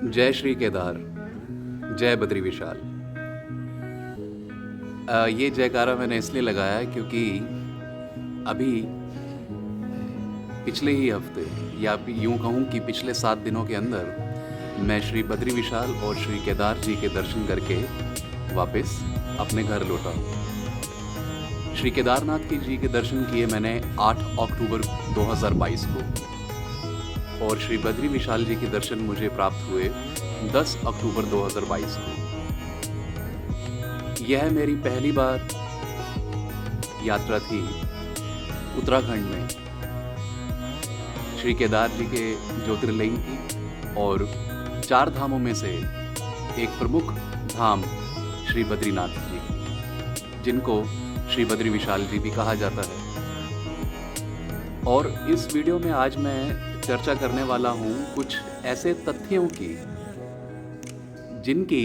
जय श्री केदार, जय बद्री विशाल। ये जयकारा मैंने इसलिए लगाया क्योंकि अभी पिछले ही हफ्ते या यूं कहूं कि पिछले 7 दिनों के अंदर मैं श्री बद्री विशाल और श्री केदार जी के दर्शन करके वापस अपने घर लौटा हूँ। श्री केदारनाथ जी के दर्शन किए मैंने 8 अक्टूबर 2022 को और श्री बद्री विशाल जी के दर्शन मुझे प्राप्त हुए 10 अक्टूबर 2022 को। यह मेरी पहली बार यात्रा थी उत्तराखंड में श्री केदार जी के ज्योतिर्लिंग की, और 4 धामों में से एक प्रमुख धाम श्री बद्रीनाथ जी, जिनको श्री बद्री विशाल जी भी कहा जाता है। और इस वीडियो में आज मैं चर्चा करने वाला हूं कुछ ऐसे तथ्यों की जिनकी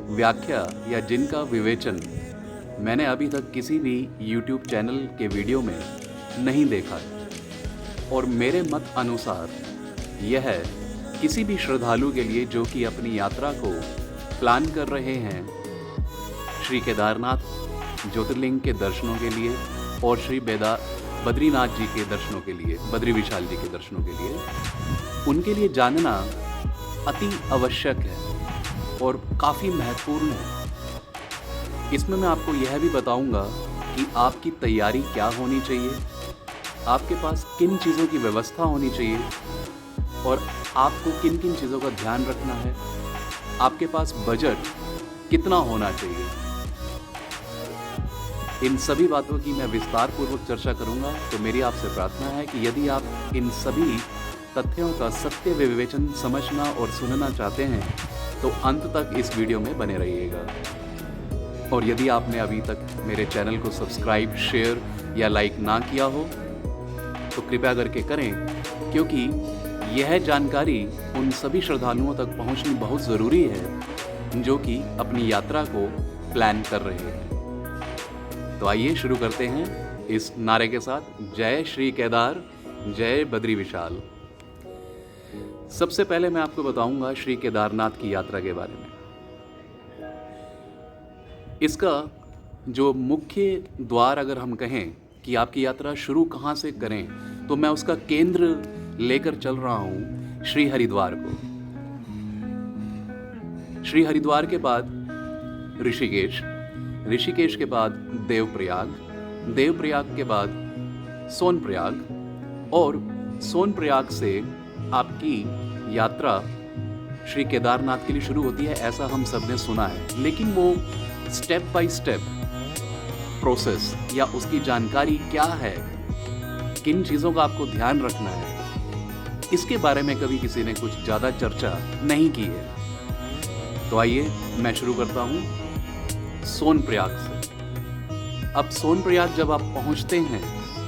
व्याख्या या जिनका विवेचन मैंने अभी तक किसी भी YouTube चैनल के वीडियो में नहीं देखा है, और मेरे मत अनुसार यह किसी भी श्रद्धालु के लिए जो कि अपनी यात्रा को प्लान कर रहे हैं श्री केदारनाथ ज्योतिर्लिंग के दर्शनों के लिए और श्री बद्रीनाथ जी के दर्शनों के लिए, बद्री विशाल जी के दर्शनों के लिए, उनके लिए जानना अति आवश्यक है और काफ़ी महत्वपूर्ण है। इसमें मैं आपको यह भी बताऊंगा कि आपकी तैयारी क्या होनी चाहिए, आपके पास किन चीज़ों की व्यवस्था होनी चाहिए और आपको किन किन चीज़ों का ध्यान रखना है, आपके पास बजट कितना होना चाहिए। इन सभी बातों की मैं विस्तार पूर्वक चर्चा करूंगा। तो मेरी आपसे प्रार्थना है कि यदि आप इन सभी तथ्यों का सत्य विवेचन समझना और सुनना चाहते हैं तो अंत तक इस वीडियो में बने रहिएगा। और यदि आपने अभी तक मेरे चैनल को सब्सक्राइब, शेयर या लाइक ना किया हो तो कृपया करके करें, क्योंकि यह जानकारी उन सभी श्रद्धालुओं तक पहुंचनी बहुत ज़रूरी है जो कि अपनी यात्रा को प्लान कर रहे हैं। तो आइए शुरू करते हैं इस नारे के साथ, जय श्री केदार, जय बद्री विशाल। सबसे पहले मैं आपको बताऊंगा श्री केदारनाथ की यात्रा के बारे में। इसका जो मुख्य द्वार अगर हम कहें कि आपकी यात्रा शुरू कहाँ से करें, तो मैं उसका केंद्र लेकर चल रहा हूँ श्री हरिद्वार को। श्री हरिद्वार के बाद ऋषिकेश, ऋषिकेश के बाद देवप्रयाग, देवप्रयाग के बाद सोनप्रयाग, और सोनप्रयाग से आपकी यात्रा श्री केदारनाथ के लिए शुरू होती है, ऐसा हम सब ने सुना है। लेकिन वो स्टेप बाय स्टेप प्रोसेस या उसकी जानकारी क्या है, किन चीज़ों का आपको ध्यान रखना है, इसके बारे में कभी किसी ने कुछ ज़्यादा चर्चा नहीं की है। तो आइए मैं शुरू करता हूँ सोनप्रयाग से। अब सोनप्रयाग जब आप पहुंचते हैं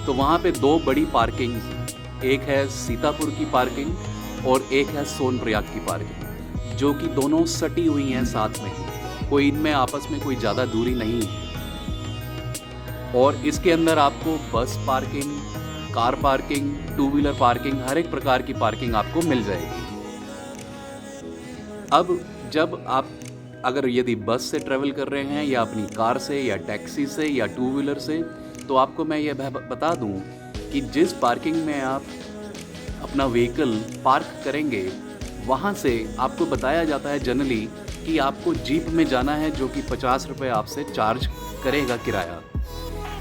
तो वहां पे 2 बड़ी पार्किंग्स हैं। एक है सीतापुर की पार्किंग और एक है सोनप्रयाग की पार्किंग, जो कि दोनों सटी हुई हैं साथ में ही, कोई इनमें आपस में कोई ज़्यादा दूरी नहीं है। और इसके अंदर आपको बस parking, car parking, 2 wheeler parking, हर एक प्रकार की पार्किंग आपको मिल जाएगी। अब जब आप अगर यदि बस से ट्रैवल कर रहे हैं या अपनी कार से या टैक्सी से या 2 व्हीलर से, तो आपको मैं ये बता दूं कि जिस पार्किंग में आप अपना व्हीकल पार्क करेंगे वहाँ से आपको बताया जाता है जनरली कि आपको जीप में जाना है, जो कि 50 रुपये आपसे चार्ज करेगा किराया।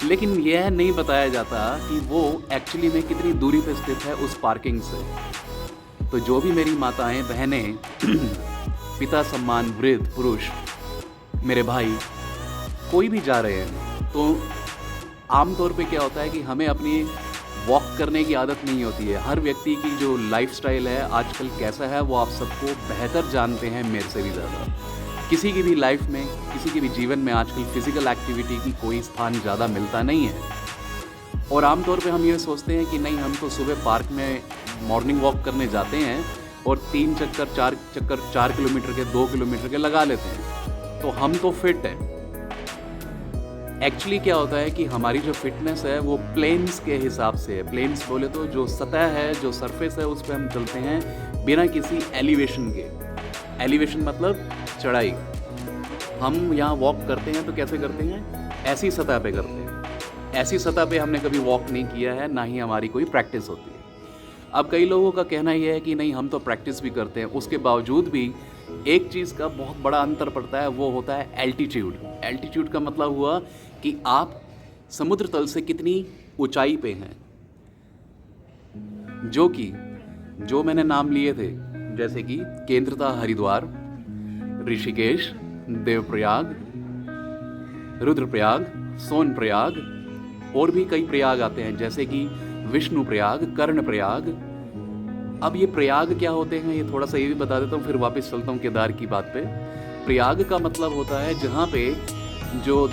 लेकिन यह नहीं बताया जाता कि वो एक्चुअली में कितनी दूरी पर स्थित है उस पार्किंग से। तो जो भी मेरी माताएं, बहनें, पिता सम्मान, वृद्ध, पुरुष, मेरे भाई, कोई भी जा रहे हैं, तो आमतौर पे क्या होता है कि हमें अपनी वॉक करने की आदत नहीं होती है। हर व्यक्ति की जो लाइफस्टाइल है आजकल कैसा है वो आप सबको बेहतर जानते हैं मेरे से भी ज़्यादा। किसी की भी लाइफ में, किसी के भी जीवन में आजकल फिज़िकल एक्टिविटी की कोई स्थान ज़्यादा मिलता नहीं है। और आमतौर पे हम ये सोचते हैं कि नहीं, हम तो सुबह पार्क में मॉर्निंग वॉक करने जाते हैं और 3 चक्कर 4 किलोमीटर के, 2 किलोमीटर के लगा लेते हैं, तो हम तो फिट हैं। एक्चुअली क्या होता है कि हमारी जो फिटनेस है वो प्लेन्स के हिसाब से है। प्लेन्स बोले तो जो सतह है, जो सरफेस है, उस पर हम चलते हैं बिना किसी एलिवेशन के। एलिवेशन मतलब चढ़ाई। हम यहाँ वॉक करते हैं तो कैसे करते हैं? ऐसी सतह पे करते हैं। ऐसी सतह पे हमने कभी वॉक नहीं किया है, ना ही हमारी कोई प्रैक्टिस होती है। अब कई लोगों का कहना यह है कि नहीं, हम तो प्रैक्टिस भी करते हैं, उसके बावजूद भी एक चीज़ का बहुत बड़ा अंतर पड़ता है, वो होता है एल्टीट्यूड। एल्टीट्यूड का मतलब हुआ कि आप समुद्र तल से कितनी ऊंचाई पे हैं। जो मैंने नाम लिए थे, जैसे कि केंद्र था हरिद्वार, ऋषिकेश, देवप्रयाग, रुद्रप्रयाग, सोनप्रयाग, और भी कई प्रयाग आते हैं जैसे कि विष्णु प्रयाग, कर्ण प्रयाग। अब ये प्रयाग क्या होते हैं, ये थोड़ा सा ये भी बता देता हूँ, फिर वापस चलता हूँ केदार की बात पे। प्रयाग का मतलब होता है जहाँ पे जो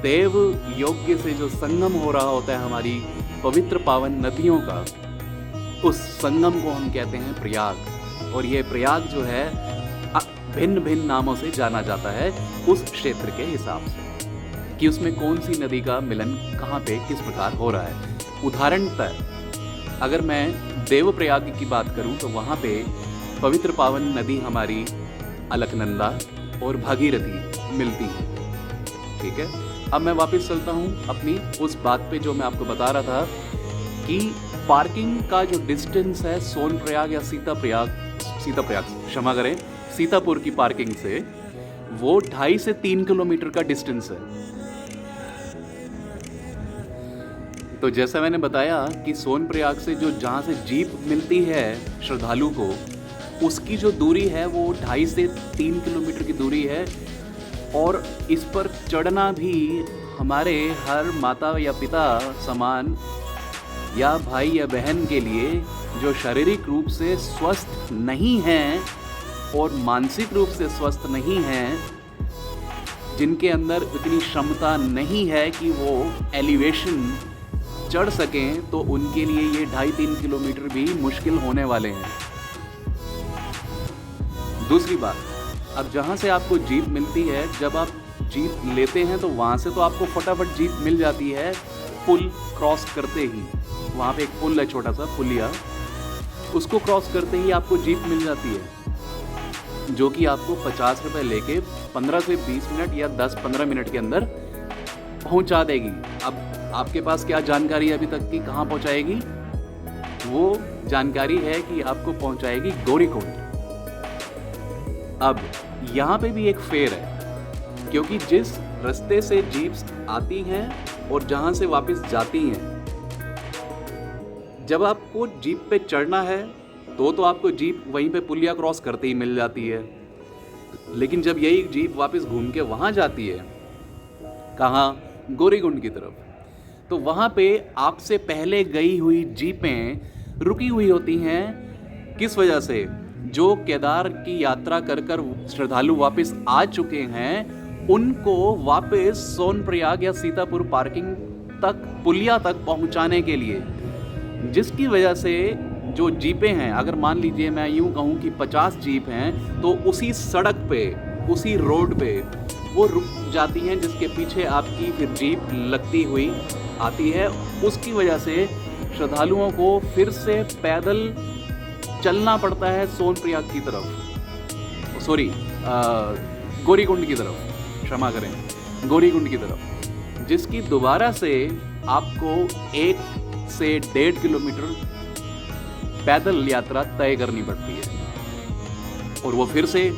देव योग्य से जो संगम हो रहा होता है हमारी पवित्र पावन नदियों का, उस संगम को हम कहते हैं प्रयाग। और ये प्रयाग जो है भिन्न भिन्न नामों से जाना जाता है उस क्षेत्र के हिसाब से, कि उसमें कौन सी नदी का मिलन कहाँ पे किस प्रकार हो रहा है। उदाहरणतः अगर मैं देवप्रयाग की बात करूं तो वहाँ पे पवित्र पावन नदी हमारी अलकनंदा और भागीरथी मिलती है। ठीक है, अब मैं वापस चलता हूँ अपनी उस बात पे जो मैं आपको बता रहा था कि पार्किंग का जो डिस्टेंस है सोनप्रयाग या सीताप्रयाग क्षमा करें, सीतापुर की पार्किंग से, वो 2.5 से 3 किलोमीटर का डिस्टेंस है। तो जैसा मैंने बताया कि सोनप्रयाग से जो जहाँ से जीप मिलती है श्रद्धालु को, उसकी जो दूरी है वो 2.5 से 3 किलोमीटर की दूरी है। और इस पर चढ़ना भी हमारे हर माता या पिता समान या भाई या बहन के लिए जो शारीरिक रूप से स्वस्थ नहीं हैं और मानसिक रूप से स्वस्थ नहीं हैं, जिनके अंदर इतनी क्षमता नहीं है कि वो एलिवेशन चढ़ सकें, तो उनके लिए ये 2.5-3 किलोमीटर भी मुश्किल होने वाले हैं। दूसरी बात, अब जहाँ से आपको जीप मिलती है, जब आप जीप लेते हैं तो वहाँ से तो आपको फटाफट जीप मिल जाती है पुल क्रॉस करते ही। वहाँ पे एक पुल है, छोटा सा पुलिया, उसको क्रॉस करते ही आपको जीप मिल जाती है, जो कि आपको 50 रुपये लेके 15 से 20 मिनट या 10-15 मिनट के अंदर पहुँचा देगी। अब आपके पास क्या जानकारी अभी तक की कहाँ पहुँचाएगी? वो जानकारी है कि आपको पहुँचाएगी गौरीकुंड। अब यहाँ पे भी एक फेर है, क्योंकि जिस रास्ते से जीप्स आती हैं और जहाँ से वापस जाती हैं, जब आपको जीप पे चढ़ना है तो आपको जीप वहीं पे पुलिया क्रॉस करते ही मिल जाती है। लेकिन जब यही जीप वापस घूम के वहाँ जाती है, कहाँ? गौरीकुंड की तरफ, तो वहाँ पे आपसे पहले गई हुई जीपें रुकी हुई होती हैं। किस वजह से? जो केदार की यात्रा कर श्रद्धालु वापस आ चुके हैं, उनको वापस सोनप्रयाग या सीतापुर पार्किंग तक, पुलिया तक पहुँचाने के लिए, जिसकी वजह से जो जीपें हैं, अगर मान लीजिए मैं यूँ कहूँ कि 50 जीप हैं, तो उसी सड़क पे, उसी रोड पे वो रुक जाती हैं, जिसके पीछे आपकी फिर जीप लगती हुई आती है। उसकी वजह से श्रद्धालुओं को फिर से पैदल चलना पड़ता है सोनप्रयाग की तरफ, सॉरी गौरीकुंड की तरफ, क्षमा करें, गौरीकुंड की तरफ, जिसकी दोबारा से आपको 1 से 1.5 किलोमीटर पैदल यात्रा तय करनी पड़ती है। और वो फिर से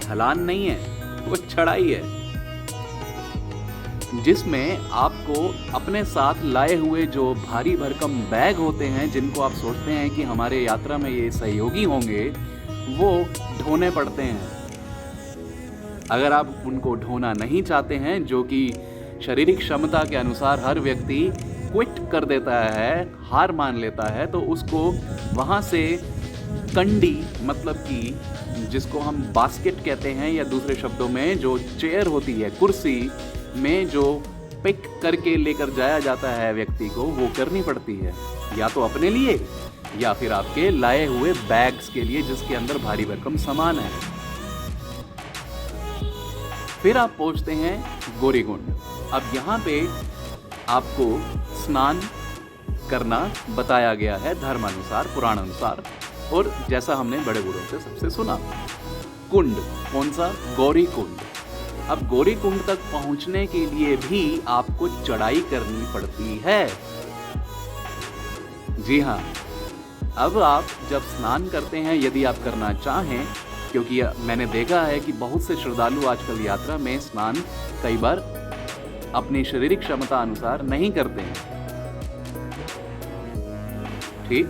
ढलान नहीं है, वो चढ़ाई है, जिसमें आपको अपने साथ लाए हुए जो भारी भरकम बैग होते हैं, जिनको आप सोचते हैं कि हमारे यात्रा में ये सहयोगी होंगे, वो ढोने पड़ते हैं। अगर आप उनको ढोना नहीं चाहते हैं, जो कि शारीरिक क्षमता के अनुसार हर व्यक्ति क्विट कर देता है, हार मान लेता है, तो उसको वहाँ से कंडी, मतलब कि जिसको हम बास्केट कहते हैं, या दूसरे शब्दों में जो चेयर होती है, कुर्सी में जो पिक करके लेकर जाया जाता है व्यक्ति को, वो करनी पड़ती है, या तो अपने लिए या फिर आपके लाए हुए बैग्स के लिए, जिसके अंदर भारी भरकम सामान है। फिर आप पहुंचते हैं गौरीकुंड। अब यहाँ पे आपको स्नान करना बताया गया है धर्मानुसार, पुराण अनुसार, और जैसा हमने बड़े बूढ़ों से सबसे सुना। कुंड। कौन सा? गौरी कुंड। अब गौरी कुंड तक पहुंचने के लिए भी आपको चढ़ाई करनी पड़ती है। जी हाँ, अब आप जब स्नान करते हैं, यदि आप करना चाहें, क्योंकि मैंने देखा है कि बहुत से श्रद्धालु आजकल यात्रा में स्नान कई बार अपनी शारीरिक क्षमता अनुसार नहीं करते हैं। ठीक,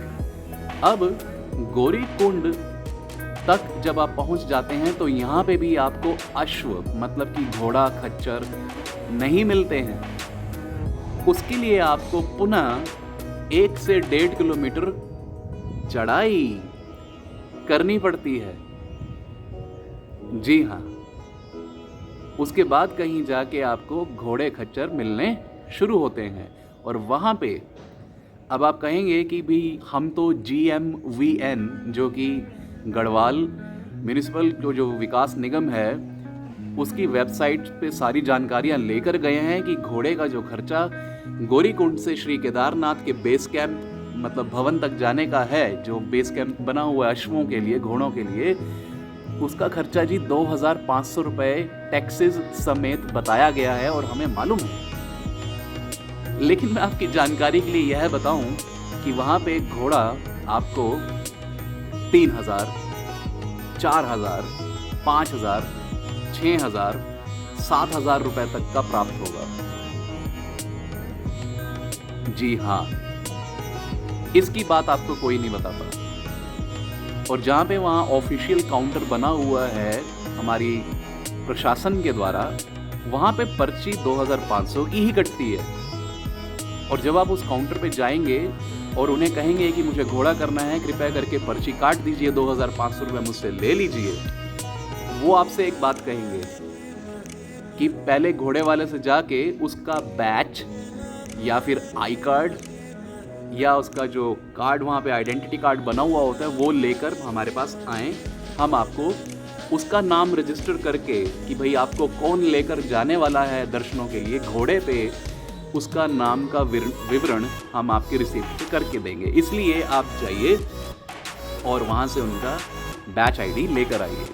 अब गौरी कुंड तक जब आप पहुंच जाते हैं तो यहाँ पे भी आपको अश्व मतलब कि घोड़ा खच्चर नहीं मिलते हैं। उसके लिए आपको पुनः 1 से 1.5 किलोमीटर चढ़ाई करनी पड़ती है। जी हाँ, उसके बाद कहीं जाके आपको घोड़े खच्चर मिलने शुरू होते हैं। और वहाँ पे अब आप कहेंगे कि भी हम तो GMVN जो कि गढ़वाल म्यूनिसिपल जो विकास निगम है उसकी वेबसाइट पे सारी जानकारियाँ लेकर गए हैं कि घोड़े का जो खर्चा गौरीकुंड से श्री केदारनाथ के बेस कैंप मतलब भवन तक जाने का है, जो बेस कैंप बना हुआ है अश्वों के लिए, घोड़ों के लिए, उसका खर्चा जी 2500 रुपये टैक्सेस समेत बताया गया है और हमें मालूम है। लेकिन मैं आपकी जानकारी के लिए यह बताऊं कि वहाँ पे घोड़ा आपको 3000, 4000, 5000, 6000, 7000 रुपए तक का प्राप्त होगा। जी हाँ, इसकी बात आपको कोई नहीं बताता। और जहाँ पे वहाँ ऑफिशियल काउंटर बना हुआ है हमारी प्रशासन के द्वारा, वहाँ पे पर्ची 2500 की ही कटती है। और जब आप उस काउंटर पे जाएंगे और उन्हें कहेंगे कि मुझे घोड़ा करना है, कृपया करके पर्ची काट दीजिए, 2500 रुपये मुझसे ले लीजिए, वो आपसे एक बात कहेंगे कि पहले घोड़े वाले से जाके उसका बैच या फिर आई कार्ड या उसका जो कार्ड वहाँ पे आइडेंटिटी कार्ड बना हुआ होता है वो लेकर हमारे पास आएँ। हम आपको उसका नाम रजिस्टर करके कि भाई आपको कौन लेकर जाने वाला है दर्शनों के लिए, घोड़े पे उसका नाम का विवरण हम आपके रिसीप्ट पे करके देंगे। इसलिए आप जाइए और वहाँ से उनका बैच आईडी लेकर आइए।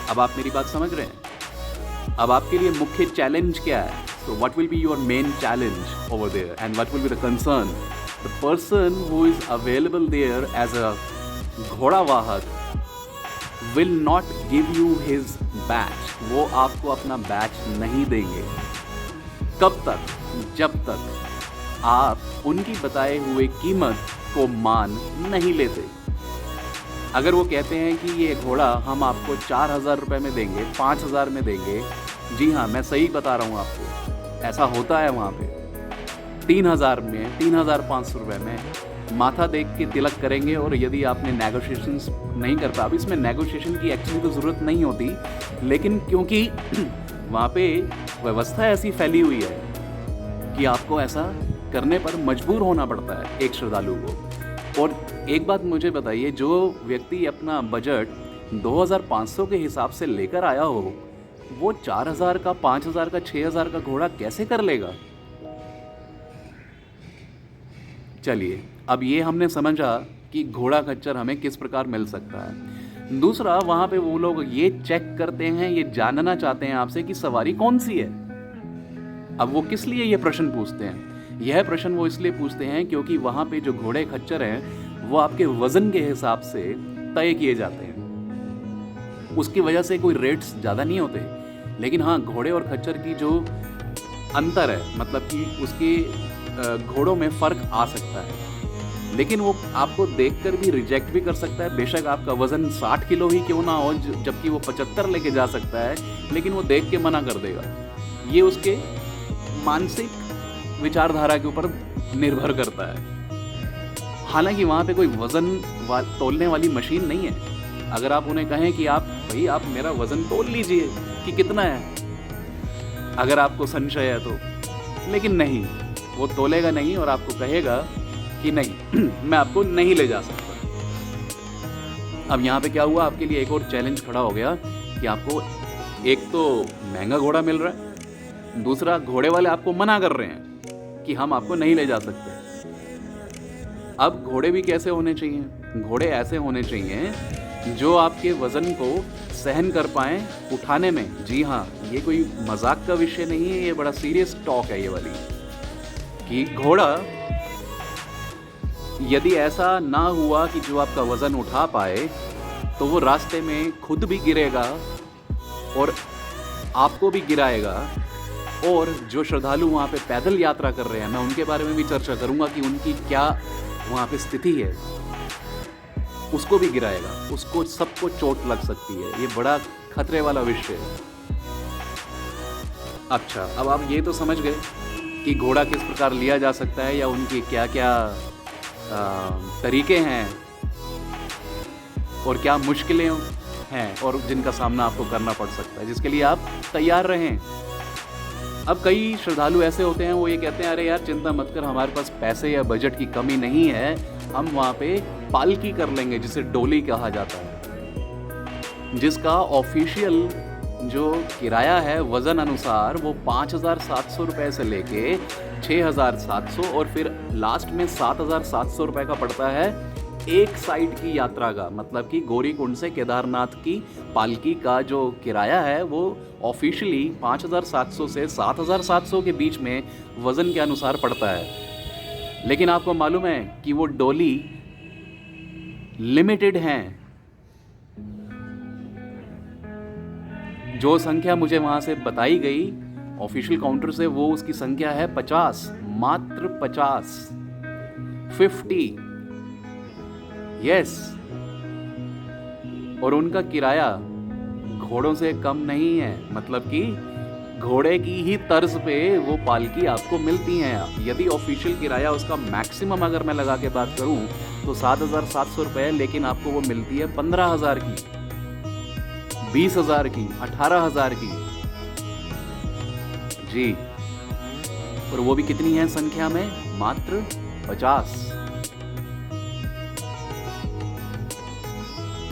अब आप मेरी बात समझ रहे हैं? अब आपके लिए मुख्य चैलेंज क्या है? So what will be your main challenge over there and what will be the concern? The person who is available there as a घोड़ा वाहक will not give you his badge. वो आपको अपना बैच नहीं देंगे। कब तक? जब तक आप उनकी बताए हुए कीमत को मान नहीं लेते। अगर वो कहते हैं कि ये घोड़ा हम आपको 4000 रुपये में देंगे, 5000 में देंगे, जी हाँ मैं सही बता रहा हूँ आपको, ऐसा होता है वहाँ पे, 3000 में, 3500 रुपये में माथा देख के तिलक करेंगे। और यदि आपने नेगोशिएशंस नहीं कर पाया, अब इसमें नेगोशिएशन की एक्चुअली तो ज़रूरत नहीं होती, लेकिन क्योंकि वहाँ पे व्यवस्था ऐसी फैली हुई है कि आपको ऐसा करने पर मजबूर होना पड़ता है एक श्रद्धालु को। और एक बात मुझे बताइए, जो व्यक्ति अपना बजट 2500 के हिसाब से लेकर आया हो, वो 4000 का, 5000 का, 6000 का घोड़ा कैसे कर लेगा? चलिए, अब ये हमने समझा कि घोड़ा खच्चर हमें किस प्रकार मिल सकता है। दूसरा, वहाँ पे वो लोग ये चेक करते हैं, ये जानना चाहते हैं आपसे कि सवारी कौन सी है। अब वो किस लिए ये प्रश्न पूछते हैं? यह प्रश्न वो इसलिए पूछते हैं क्योंकि वहाँ पे जो घोड़े खच्चर हैं वो आपके वज़न के हिसाब से तय किए जाते हैं। उसकी वजह से कोई रेट्स ज़्यादा नहीं होते, लेकिन हाँ, घोड़े और खच्चर की जो अंतर है, मतलब कि उसके घोड़ों में फ़र्क आ सकता है, लेकिन वो आपको देखकर भी रिजेक्ट भी कर सकता है। बेशक आपका वज़न 60 किलो ही क्यों ना हो, जबकि वो 75 लेके जा सकता है, लेकिन वो देख के मना कर देगा। ये उसके मानसिक विचारधारा के ऊपर निर्भर करता है। हालांकि वहाँ पे कोई वज़न तोलने वाली मशीन नहीं है। अगर आप उन्हें कहें कि भाई आप मेरा वज़न तोल लीजिए कि कितना है, अगर आपको संशय है तो, लेकिन नहीं, वो तोलेगा नहीं और आपको कहेगा कि नहीं मैं आपको नहीं ले जा सकता। अब यहाँ पे क्या हुआ, आपके लिए एक और चैलेंज खड़ा हो गया कि आपको एक तो महंगा घोड़ा मिल रहा है, दूसरा घोड़े वाले आपको मना कर रहे हैं कि हम आपको नहीं ले जा सकते। अब घोड़े भी कैसे होने चाहिए? घोड़े ऐसे होने चाहिए जो आपके वज़न को सहन कर पाएँ उठाने में। जी हाँ, ये कोई मजाक का विषय नहीं है, ये बड़ा सीरियस टॉक है ये वाली, कि घोड़ा यदि ऐसा ना हुआ कि जो आपका वज़न उठा पाए, तो वो रास्ते में खुद भी गिरेगा और आपको भी गिराएगा। और जो श्रद्धालु वहाँ पे पैदल यात्रा कर रहे हैं, मैं उनके बारे में भी चर्चा करूँगा कि उनकी क्या वहाँ पे स्थिति है, उसको भी गिराएगा, उसको सबको चोट लग सकती है। ये बड़ा खतरे वाला विषय है। अच्छा, अब आप ये तो समझ गए कि घोड़ा किस प्रकार लिया जा सकता है या उनकी क्या क्या तरीके हैं और क्या मुश्किलें हैं और जिनका सामना आपको करना पड़ सकता है, जिसके लिए आप तैयार रहें। अब कई श्रद्धालु ऐसे होते हैं, वो ये कहते हैं, अरे यार चिंता मत कर, हमारे पास पैसे या बजट की कमी नहीं है, हम वहाँ पे पालकी कर लेंगे, जिसे डोली कहा जाता है, जिसका ऑफिशियल जो किराया है वज़न अनुसार वो 5,700 रुपये से लेके 6,700 और फिर लास्ट में 7,700 रुपये का पड़ता है एक साइड की यात्रा का। मतलब कि गौरीकुंड से केदारनाथ की पालकी का जो किराया है वो ऑफिशियली 5,700 से 7,700 के बीच में वज़न के अनुसार पड़ता है। लेकिन आपको मालूम है कि वो डोली लिमिटेड हैं। जो संख्या मुझे वहाँ से बताई गई ऑफिशियल काउंटर से, वो उसकी संख्या है 50, मात्र 50। यस, और उनका किराया घोड़ों से कम नहीं है। मतलब कि घोड़े की ही तर्ज पे वो पालकी आपको मिलती हैं। यदि ऑफिशियल किराया उसका मैक्सिमम अगर मैं लगा के बात करूं तो 7,700 रुपये, लेकिन आपको वो मिलती है 15,000 की, 20,000 की, 18,000 की। जी, और वो भी कितनी है संख्या में? मात्र 50।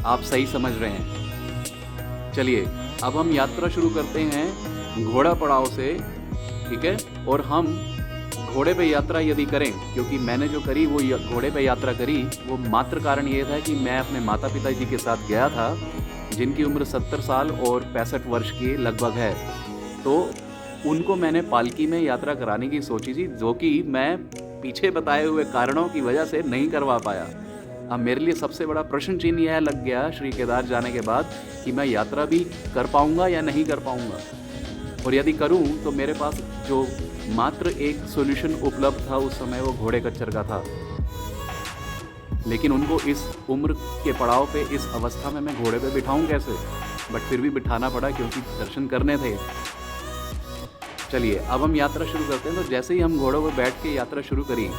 आप सही समझ रहे हैं। चलिए अब हम यात्रा शुरू करते हैं घोड़ा पड़ाव से, ठीक है। और हम घोड़े पे यात्रा यदि करें, क्योंकि मैंने जो करी वो घोड़े पे यात्रा करी, वो मात्र कारण ये था कि मैं अपने माता पिता जी के साथ गया था, जिनकी उम्र 70 साल और 65 वर्ष की लगभग है। तो उनको मैंने पालकी में यात्रा कराने की सोची थी, जो कि मैं पीछे बताए हुए कारणों की वजह से नहीं करवा पाया। अब मेरे लिए सबसे बड़ा प्रश्न चिन्ह यह लग गया श्री केदार जाने के बाद कि मैं यात्रा भी कर पाऊंगा या नहीं कर पाऊंगा, और यदि करूं तो मेरे पास जो मात्र एक सॉल्यूशन उपलब्ध था उस समय वो घोड़े खच्चर का था। लेकिन उनको इस उम्र के पड़ाव पे, इस अवस्था में मैं घोड़े पे बिठाऊं कैसे? बट फिर भी बिठाना पड़ा क्योंकि दर्शन करने थे। चलिए अब हम यात्रा शुरू करते हैं। तो जैसे ही हम घोड़ों पर बैठ के यात्रा शुरू करी,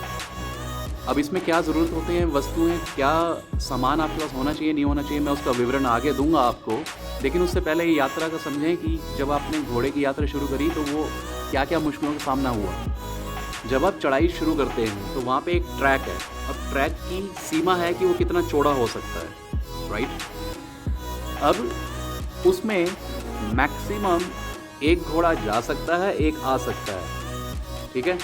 अब इसमें क्या ज़रूरत होती है, वस्तुएं, क्या सामान आपके पास होना चाहिए, नहीं होना चाहिए, मैं उसका विवरण आगे दूंगा आपको। लेकिन उससे पहले ये यात्रा का समझें कि जब आपने घोड़े की यात्रा शुरू करी तो वो क्या क्या मुश्किलों का सामना हुआ। जब आप चढ़ाई शुरू करते हैं तो वहाँ पे एक ट्रैक है। अब ट्रैक की सीमा है कि वो कितना चौड़ा हो सकता है, राइट। अब उसमें मैक्सिमम एक घोड़ा जा सकता है, एक आ सकता है, ठीक है।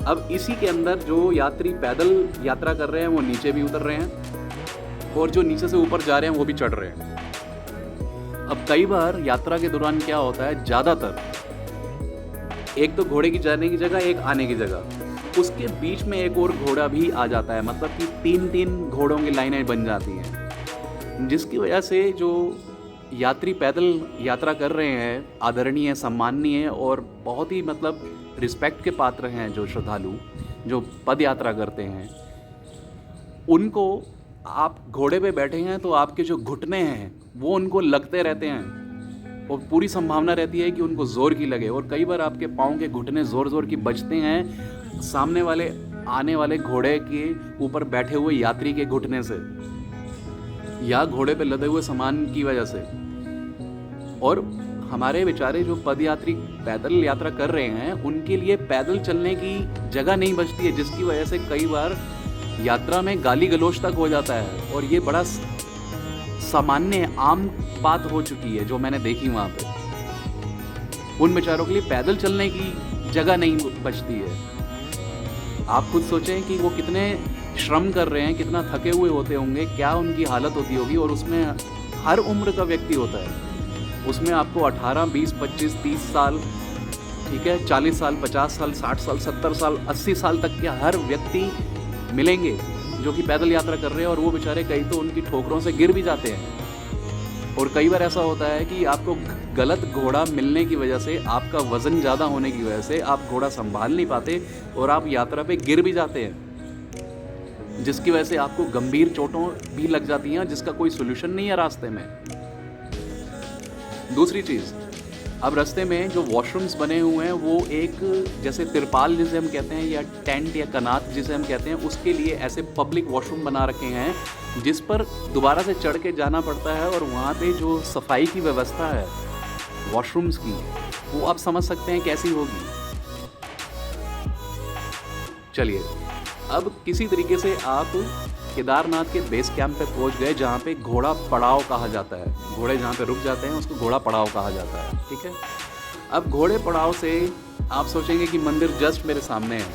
अब इसी के अंदर जो यात्री पैदल यात्रा कर रहे हैं वो नीचे भी उतर रहे हैं, और जो नीचे से ऊपर जा रहे हैं वो भी चढ़ रहे हैं। अब कई बार यात्रा के दौरान क्या होता है, ज़्यादातर एक तो घोड़े की जाने की जगह, एक आने की जगह, उसके बीच में एक और घोड़ा भी आ जाता है। मतलब कि 3-3 घोड़ों की लाइनें बन जाती हैं, जिसकी वजह से जो यात्री पैदल यात्रा कर रहे हैं, आदरणीय, सम्माननीय और बहुत ही मतलब रिस्पेक्ट के पात्र हैं जो श्रद्धालु जो पद यात्रा करते हैं, उनको आप घोड़े पे बैठे हैं तो आपके जो घुटने हैं वो उनको लगते रहते हैं, और पूरी संभावना रहती है कि उनको ज़ोर की लगे। और कई बार आपके पाँव के घुटने ज़ोर ज़ोर की बजते हैं सामने वाले आने वाले घोड़े के ऊपर बैठे हुए यात्री के घुटने से, या घोड़े पे लदे हुए सामान की वजह से। और हमारे बेचारे जो पदयात्री पैदल यात्रा कर रहे हैं, उनके लिए पैदल चलने की जगह नहीं बचती है, जिसकी वजह से कई बार यात्रा में गाली गलौज तक हो जाता है। और ये बड़ा सामान्य आम बात हो चुकी है जो मैंने देखी वहाँ पे। उन बेचारों के लिए पैदल चलने की जगह नहीं बचती है। आप खुद सोचें कि वो कितने श्रम कर रहे हैं, कितना थके हुए होते होंगे, क्या उनकी हालत होती होगी। और उसमें हर उम्र का व्यक्ति होता है। उसमें आपको 18, 20, 25, 30 साल, ठीक है, 40 साल, 50 साल, 60 साल, 70 साल, 80 साल तक के हर व्यक्ति मिलेंगे जो कि पैदल यात्रा कर रहे हैं, और वो बेचारे कई तो उनकी ठोकरों से गिर भी जाते हैं। और कई बार ऐसा होता है कि आपको गलत घोड़ा मिलने की वजह से, आपका वज़न ज़्यादा होने की वजह से आप घोड़ा संभाल नहीं पाते और आप यात्रा पे गिर भी जाते हैं, जिसकी वजह से आपको गंभीर चोटों भी लग जाती हैं, जिसका कोई सोल्यूशन नहीं है रास्ते में। दूसरी चीज़, अब रास्ते में जो वॉशरूम्स बने हुए हैं वो एक जैसे तिरपाल जिसे हम कहते हैं, या टेंट या कनात जिसे हम कहते हैं, उसके लिए ऐसे पब्लिक वॉशरूम बना रखे हैं जिस पर दोबारा से चढ़ के जाना पड़ता है। और वहाँ पे जो सफाई की व्यवस्था है वॉशरूम्स की, वो आप समझ सकते हैं कैसी होगी। चलिए, अब किसी तरीके से आप केदारनाथ के बेस कैंप पे पहुंच गए, जहाँ पे घोड़ा पड़ाव कहा जाता है। घोड़े जहाँ पे रुक जाते हैं उसको घोड़ा पड़ाव कहा जाता है, ठीक है। अब घोड़े पड़ाव से आप सोचेंगे कि मंदिर जस्ट मेरे सामने है,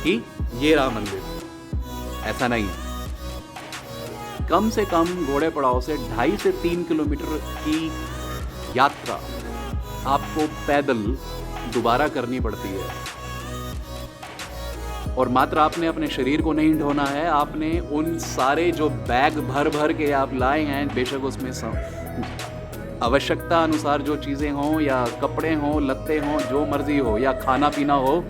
कि ये रहा मंदिर। ऐसा नहीं है। कम से कम घोड़े पड़ाव से 2.5 से 3 किलोमीटर की यात्रा आपको पैदल दोबारा करनी पड़ती है। और मात्र आपने अपने शरीर को नहीं ढोना है, आपने उन सारे जो बैग भर भर के आप लाए हैं, बेशक उसमें आवश्यकता अनुसार जो चीज़ें हों, या कपड़े हों, लत्ते हों, जो मर्जी हो, या खाना पीना हो,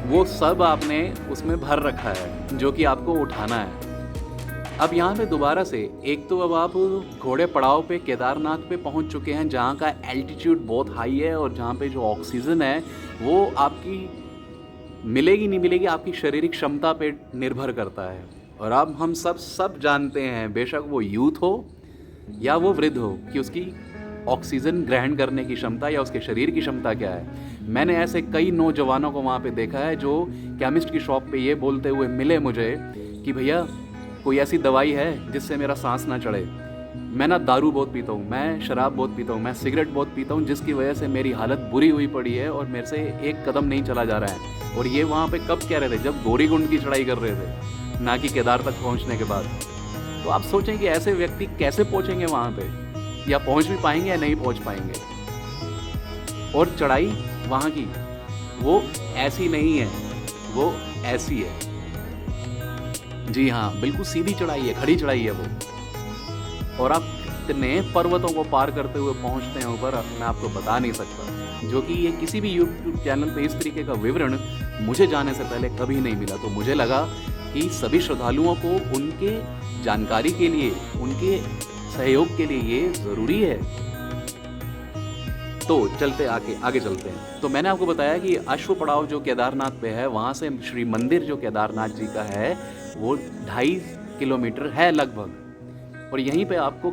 वो सब आपने उसमें भर रखा है, जो कि आपको उठाना है। अब यहाँ पे दोबारा से, एक तो अब आप घोड़े पड़ाव पे केदारनाथ पे पहुँच चुके हैं, जहाँ का एल्टीट्यूड बहुत हाई है, और जहाँ पे जो ऑक्सीजन है वो आपकी मिलेगी नहीं मिलेगी आपकी शारीरिक क्षमता पे निर्भर करता है। और अब हम सब जानते हैं, बेशक वो यूथ हो या वो वृद्ध हो, कि उसकी ऑक्सीजन ग्रहण करने की क्षमता या उसके शरीर की क्षमता क्या है। मैंने ऐसे कई नौजवानों को वहाँ पे देखा है जो केमिस्ट की शॉप पे ये बोलते हुए मिले मुझे कि भैया कोई ऐसी दवाई है जिससे मेरा सांस ना चढ़े। मैं ना दारू बहुत पीता हूँ, मैं शराब बहुत पीता हूँ, मैं सिगरेट बहुत पीता हूँ, जिसकी वजह से मेरी हालत बुरी हुई पड़ी है और मेरे से एक कदम नहीं चला जा रहा है। और ये वहाँ पे कब कह रहे थे, जब गौरीकुंड की चढ़ाई कर रहे थे, ना कि केदार तक पहुँचने के बाद। तो आप सोचें कि ऐसे व्यक्ति कैसे पहुँचेंगे वहाँ पे, या पहुँच भी पाएंगे या नहीं पहुँच पाएंगे। और चढ़ाई वहाँ की वो ऐसी नहीं है, वो ऐसी है। जी हाँ, बिल्कुल सीधी चढ़ाई है, खड़ी चढ़ाई है वो। और आप कितने पर्वतों को पार करते हुए पहुँचते हैं ऊपर, मैं आपको बता नहीं सकता, जो कि ये किसी भी यूट्यूब चैनल पे इस तरीके का विवरण मुझे जाने से पहले कभी नहीं मिला। तो मुझे लगा कि सभी श्रद्धालुओं को उनके जानकारी के लिए, उनके सहयोग के लिए ये ज़रूरी है। तो चलते आगे चलते हैं। तो मैंने आपको बताया कि अश्व पड़ाव जो केदारनाथ पे है, वहाँ से श्री मंदिर जो केदारनाथ जी का है वो 2.5 किलोमीटर है लगभग। और यहीं पे आपको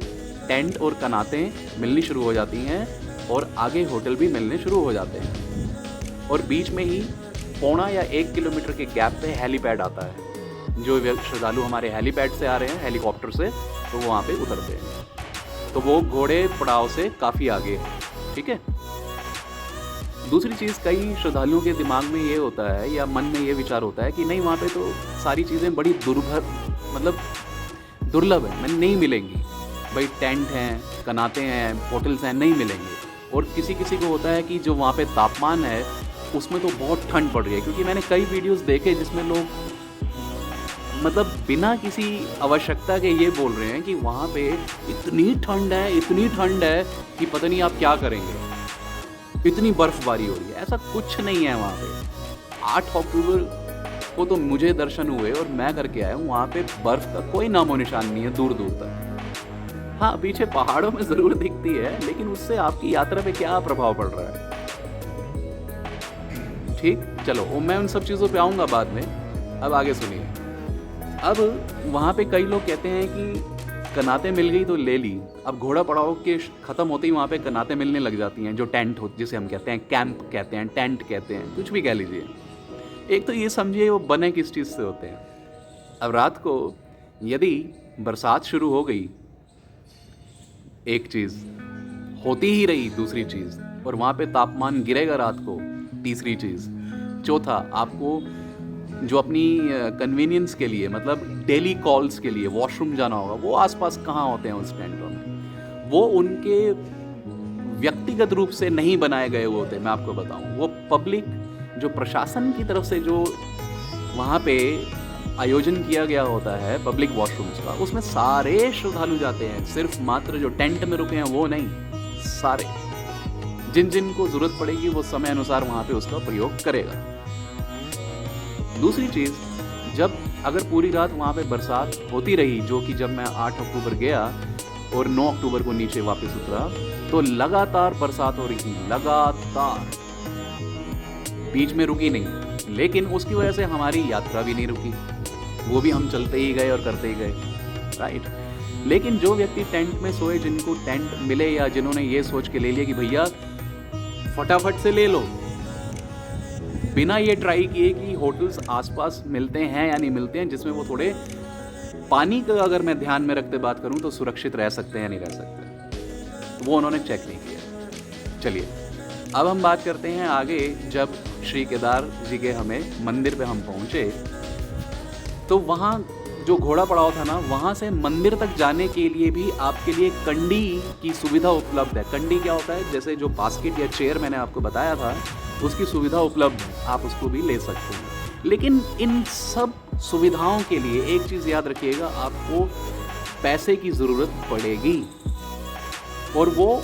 टेंट और कनातें मिलनी शुरू हो जाती हैं, और आगे होटल भी मिलने शुरू हो जाते हैं। और बीच में ही 1.25 या 1 किलोमीटर के गैप पे हेलीपैड आता है। जो श्रद्धालु हमारे हेलीपैड से आ रहे हैं, हेलीकॉप्टर से, तो वो वहाँ पे उतरते हैं। तो वो घोड़े पड़ाव से काफ़ी आगे है, ठीक है। दूसरी चीज़, कई श्रद्धालुओं के दिमाग में ये होता है या मन में ये विचार होता है कि नहीं, वहाँ पे तो सारी चीज़ें बड़ी दुर्लभ है, मैंने नहीं मिलेंगी। भाई टेंट हैं, कनाते हैं, होटल्स हैं, नहीं मिलेंगे। और किसी को होता है कि जो वहाँ पे तापमान है उसमें तो बहुत ठंड पड़ रही है, क्योंकि मैंने कई वीडियोस देखे जिसमें लोग मतलब बिना किसी आवश्यकता के ये बोल रहे हैं कि वहाँ पे इतनी ठंड है कि पता नहीं आप क्या करेंगे, इतनी बर्फबारी हो रही है। ऐसा कुछ नहीं है वहाँ पे। 8 अक्टूबर को तो मुझे दर्शन हुए और मैं करके आया हूँ, वहाँ पे बर्फ़ का कोई नामो निशान नहीं है दूर दूर तक। हाँ, पीछे पहाड़ों में ज़रूर दिखती है, लेकिन उससे आपकी यात्रा पे क्या प्रभाव पड़ रहा है। ठीक, चलो मैं उन सब चीज़ों पे आऊँगा बाद में। अब आगे सुनिए। अब वहाँ पे कई लोग कहते हैं कि कनातें मिल गई तो ले ली। अब घोड़ा पड़ाव के ख़त्म होते ही वहाँ पे कनातें मिलने लग जाती हैं, जो टेंट हो, जिसे हम कहते हैं कैंप कहते हैं, टेंट कहते हैं, कुछ भी कह लीजिए। एक तो ये समझिए वो बने किस चीज़ से होते हैं। अब रात को यदि बरसात शुरू हो गई, एक चीज़ होती ही रही, दूसरी चीज़, और वहाँ पे तापमान गिरेगा रात को, तीसरी चीज़, चौथा आपको जो अपनी कन्वीनियंस के लिए, मतलब डेली कॉल्स के लिए वॉशरूम जाना होगा, वो आसपास कहाँ होते हैं उस टेंटों में? वो उनके व्यक्तिगत रूप से नहीं बनाए गए हुए होते। मैं आपको बताऊं, वो पब्लिक, जो प्रशासन की तरफ से जो वहाँ पे आयोजन किया गया होता है पब्लिक वॉशरूम्स का, उसमें सारे श्रद्धालु जाते हैं। सिर्फ मात्र जो टेंट में रुके हैं वो नहीं, सारे जिन जिन को जरूरत पड़ेगी वो समय अनुसार वहाँ पे उसका प्रयोग करेगा। दूसरी चीज़, जब अगर पूरी रात वहाँ पे बरसात होती रही, जो कि जब मैं 8 अक्टूबर गया और 9 अक्टूबर को नीचे वापस उतरा, तो लगातार बरसात हो रही थी, लगातार, बीच में रुकी नहीं। लेकिन उसकी वजह से हमारी यात्रा भी नहीं रुकी, वो भी हम चलते ही गए और करते ही गए, राइट। लेकिन जो व्यक्ति टेंट में सोए, जिनको टेंट मिले, या जिन्होंने ये सोच के ले लिया कि भैया फटाफट से ले लो, बिना ये ट्राई किए कि होटल्स आसपास मिलते हैं या नहीं मिलते हैं, जिसमें वो थोड़े पानी का, अगर मैं ध्यान में रखते बात करूं, तो सुरक्षित रह सकते हैं या नहीं रह सकते, वो उन्होंने चेक नहीं किया। चलिए अब हम बात करते हैं आगे। जब श्री केदार जी के हमें मंदिर पे हम पहुंचे, तो वहाँ जो घोड़ा पड़ाव था ना, वहाँ से मंदिर तक जाने के लिए भी आपके लिए कंडी की सुविधा उपलब्ध है। कंडी क्या होता है? जैसे जो बास्केट या चेयर मैंने आपको बताया था, उसकी सुविधा उपलब्ध है, आप उसको भी ले सकते हैं। लेकिन इन सब सुविधाओं के लिए एक चीज़ याद रखिएगा, आपको पैसे की ज़रूरत पड़ेगी, और वो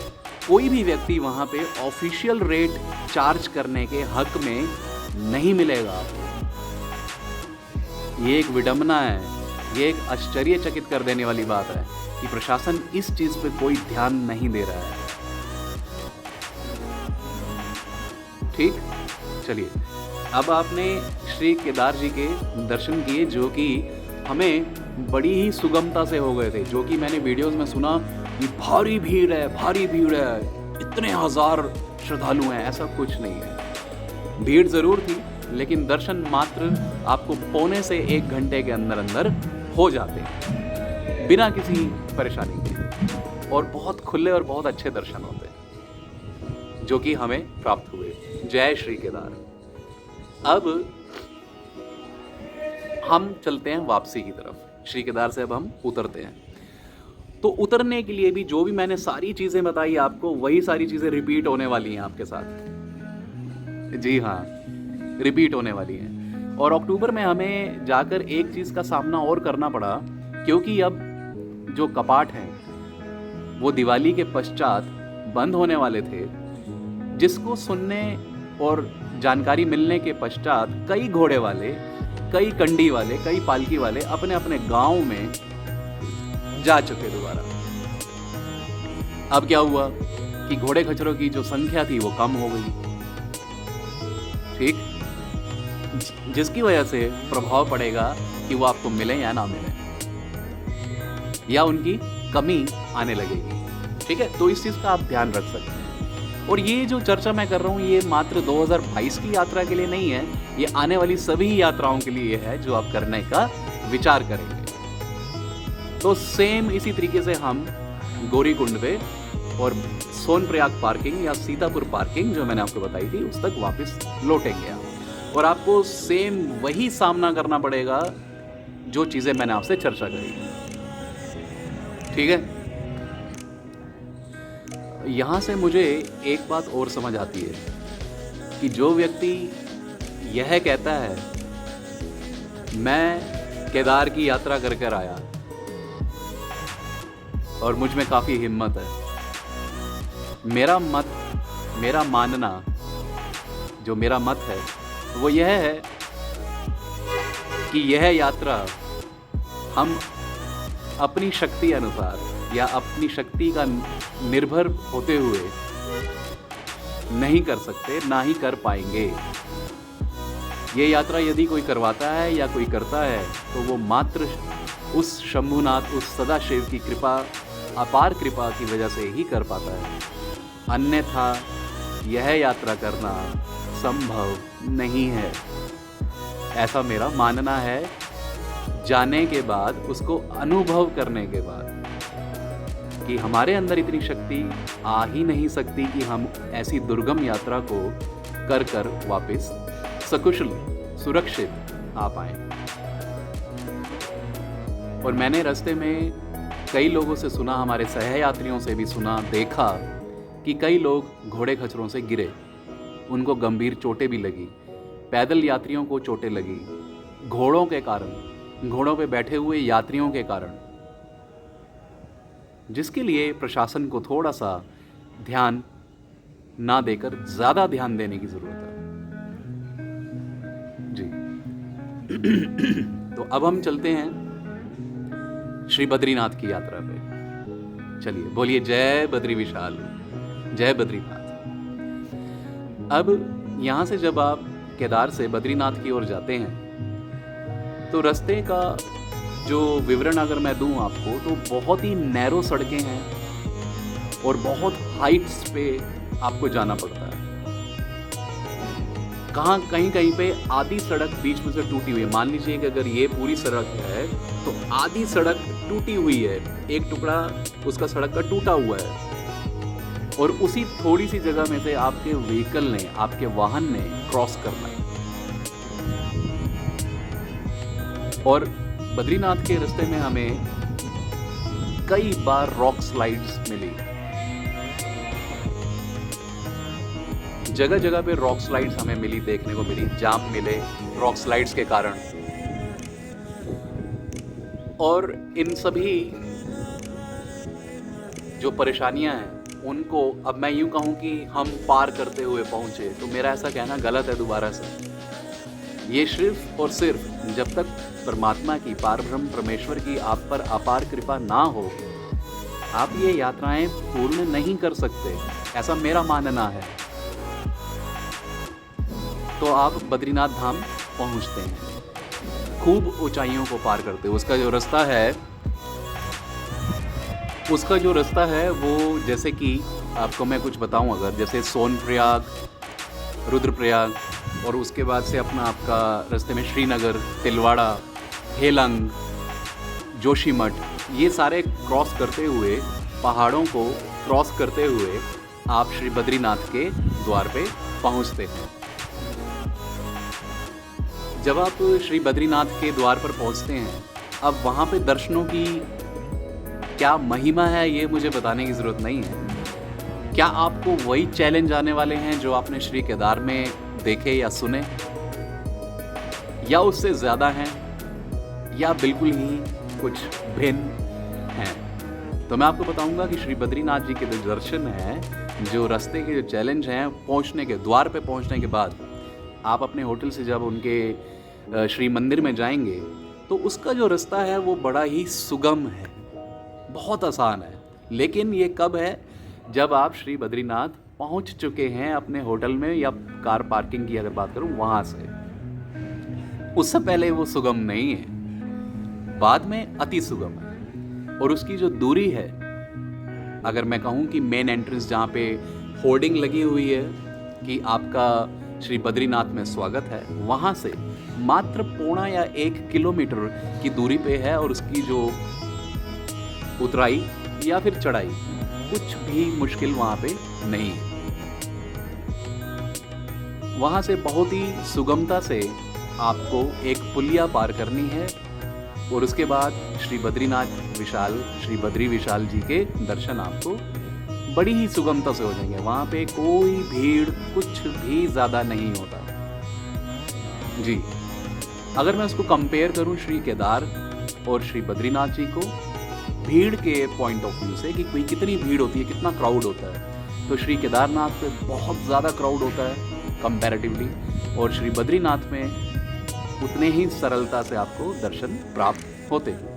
कोई भी व्यक्ति वहाँ पे ऑफिशियल रेट चार्ज करने के हक में नहीं मिलेगा आपको। ये एक विडंबना है, ये एक आश्चर्यचकित कर देने वाली बात है कि प्रशासन इस चीज़ पे कोई ध्यान नहीं दे रहा है। ठीक, चलिए अब आपने श्री केदार जी के दर्शन किए, जो कि हमें बड़ी ही सुगमता से हो गए थे। जो कि मैंने वीडियोस में सुना कि भारी भीड़ है, भारी भीड़ है, इतने हजार श्रद्धालु हैं, ऐसा कुछ नहीं है। भीड़ ज़रूर थी, लेकिन दर्शन मात्र आपको पौने से 1 घंटे के अंदर अंदर हो जाते हैं, बिना किसी परेशानी के, और बहुत खुले और बहुत अच्छे दर्शन होते हैं, जो कि हमें प्राप्त हुए। जय श्री केदार। अब हम चलते हैं वापसी की तरफ। श्री केदार से अब हम उतरते हैं। तो उतरने के लिए भी जो भी मैंने सारी चीज़ें बताई आपको, वही सारी चीज़ें रिपीट होने वाली हैं आपके साथ। जी हाँ, रिपीट होने वाली हैं। और अक्टूबर में हमें जाकर एक चीज़ का सामना और करना पड़ा, क्योंकि अब जो कपाट हैं वो दिवाली के पश्चात बंद होने वाले थे, जिसको सुनने और जानकारी मिलने के पश्चात कई घोड़े वाले, कई कंडी वाले, कई पालकी वाले अपने अपने गांव में जा चुके दोबारा। अब क्या हुआ कि घोड़े खच्चरों की जो संख्या थी वो कम हो गई, ठीक, जिसकी वजह से प्रभाव पड़ेगा कि वो आपको मिले या ना मिले, या उनकी कमी आने लगेगी। ठीक है, तो इस चीज़ का आप ध्यान रख सकते हैं। और ये जो चर्चा मैं कर रहा हूँ, ये मात्र 2022 की यात्रा के लिए नहीं है, ये आने वाली सभी यात्राओं के लिए है जो आप करने का विचार करेंगे। तो सेम इसी तरीके से हम गौरीकुंड पे और सोनप्रयाग पार्किंग या सीतापुर पार्किंग जो मैंने आपको बताई थी, उस तक वापस लौटेंगे आप, और आपको सेम वही सामना करना पड़ेगा जो चीज़ें मैंने आपसे चर्चा करी। ठीक है, यहाँ से मुझे एक बात और समझ आती है कि जो व्यक्ति यह कहता है मैं केदार की यात्रा कर कर आया और मुझ में काफ़ी हिम्मत है, मेरा मानना, जो मेरा मत है वो यह है कि यह यात्रा हम अपनी शक्ति अनुसार या अपनी शक्ति का निर्भर होते हुए नहीं कर सकते, ना ही कर पाएंगे। ये यात्रा यदि कोई करवाता है या कोई करता है तो वो मात्र उस शंभुनाथ, उस सदाशिव की कृपा, अपार कृपा की वजह से ही कर पाता है, अन्यथा यह यात्रा करना संभव नहीं है। ऐसा मेरा मानना है, जाने के बाद, उसको अनुभव करने के बाद, कि हमारे अंदर इतनी शक्ति आ ही नहीं सकती कि हम ऐसी दुर्गम यात्रा को कर कर वापस सकुशल, सुरक्षित आप आएँ। और मैंने रास्ते में कई लोगों से सुना, हमारे सहयात्रियों से भी सुना, देखा कि कई लोग घोड़े खच्चरों से गिरे, उनको गंभीर चोटें भी लगी। पैदल यात्रियों को चोटें लगी घोड़ों के कारण, घोड़ों पे बैठे हुए यात्रियों के कारण, जिसके लिए प्रशासन को थोड़ा सा ध्यान ना देकर ज़्यादा ध्यान देने की ज़रूरत है जी। तो अब हम चलते हैं श्री बद्रीनाथ की यात्रा पे। चलिए बोलिए जय बद्री विशाल, जय बद्रीनाथ। अब यहाँ से जब आप केदार से बद्रीनाथ की ओर जाते हैं तो रास्ते का जो विवरण अगर मैं दूं आपको, तो बहुत ही नैरो सड़कें हैं और बहुत हाइट्स पे आपको जाना पड़ता है। कहीं कहीं पे आधी सड़क बीच में से टूटी हुई है। मान लीजिए कि अगर ये पूरी सड़क है तो आधी सड़क टूटी हुई है, एक टुकड़ा उसका सड़क का टूटा हुआ है, और उसी थोड़ी सी जगह में से आपके व्हीकल ने, आपके वाहन ने क्रॉस करना है। और बद्रीनाथ के रास्ते में हमें कई बार रॉक स्लाइड्स मिली, जगह जगह पे रॉक स्लाइड्स हमें मिली, देखने को मिली, जाम मिले रॉक स्लाइड्स के कारण। और इन सभी जो परेशानियां हैं उनको अब मैं यूं कहूं कि हम पार करते हुए पहुंचे, तो मेरा ऐसा कहना गलत है दोबारा से। ये सिर्फ और सिर्फ जब तक परमात्मा की, पारब्रह्म परमेश्वर की आप पर अपार कृपा ना हो, आप ये यात्राएं पूर्ण नहीं कर सकते, ऐसा मेरा मानना है। तो आप बद्रीनाथ धाम पहुंचते हैं खूब ऊंचाइयों को पार करते हुए। उसका जो रास्ता है वो, जैसे कि आपको मैं कुछ बताऊं, अगर जैसे सोनप्रयाग, रुद्रप्रयाग, और उसके बाद से अपना आपका रास्ते में श्रीनगर, तिलवाड़ा, हेलंग, जोशीमठ, ये सारे क्रॉस करते हुए, पहाड़ों को क्रॉस करते हुए आप श्री बद्रीनाथ के द्वार पे पहुंचते हैं। जब आप श्री बद्रीनाथ के द्वार पर पहुंचते हैं, अब वहाँ पे दर्शनों की क्या महिमा है ये मुझे बताने की ज़रूरत नहीं है। क्या आपको वही चैलेंज आने वाले हैं जो आपने श्री केदार में देखे या सुने, या उससे ज़्यादा हैं, या बिल्कुल ही कुछ भिन्न हैं? तो मैं आपको बताऊंगा कि श्री बद्रीनाथ जी के जो दर्शन हैं, जो रास्ते के जो चैलेंज हैं, पहुंचने के द्वार पे पहुंचने के बाद आप अपने होटल से जब उनके श्री मंदिर में जाएंगे तो उसका जो रास्ता है वो बड़ा ही सुगम है, बहुत आसान है। लेकिन ये कब है? जब आप श्री बद्रीनाथ पहुंच चुके हैं अपने होटल में, या कार पार्किंग की अगर बात करूं वहां से। उससे पहले वो सुगम नहीं है, बाद में अति सुगम है। और उसकी जो दूरी है, अगर मैं कहूं कि मेन एंट्रेंस जहां पे होर्डिंग लगी हुई है कि आपका श्री बद्रीनाथ में स्वागत है, वहां से मात्र 0.25 या 1 किलोमीटर की दूरी पे है। और उसकी जो उतराई या फिर चढ़ाई कुछ भी मुश्किल वहां पे नहीं है। वहां से बहुत ही सुगमता से आपको एक पुलिया पार करनी है, और उसके बाद श्री बद्रीनाथ विशाल, श्री बद्री विशाल जी के दर्शन आपको बड़ी ही सुगमता से हो जाएंगे। वहां पे कोई भीड़ कुछ भी ज़्यादा नहीं होता जी। अगर मैं उसको कंपेयर करूं श्री केदार और श्री बद्रीनाथ जी को, भीड़ के पॉइंट ऑफ व्यू से कि कोई कितनी भीड़ होती है, कितना क्राउड होता है, तो श्री केदारनाथ पे बहुत ज़्यादा क्राउड होता है कंपैरेटिवली, और श्री बद्रीनाथ में उतने ही सरलता से आपको दर्शन प्राप्त होते हैं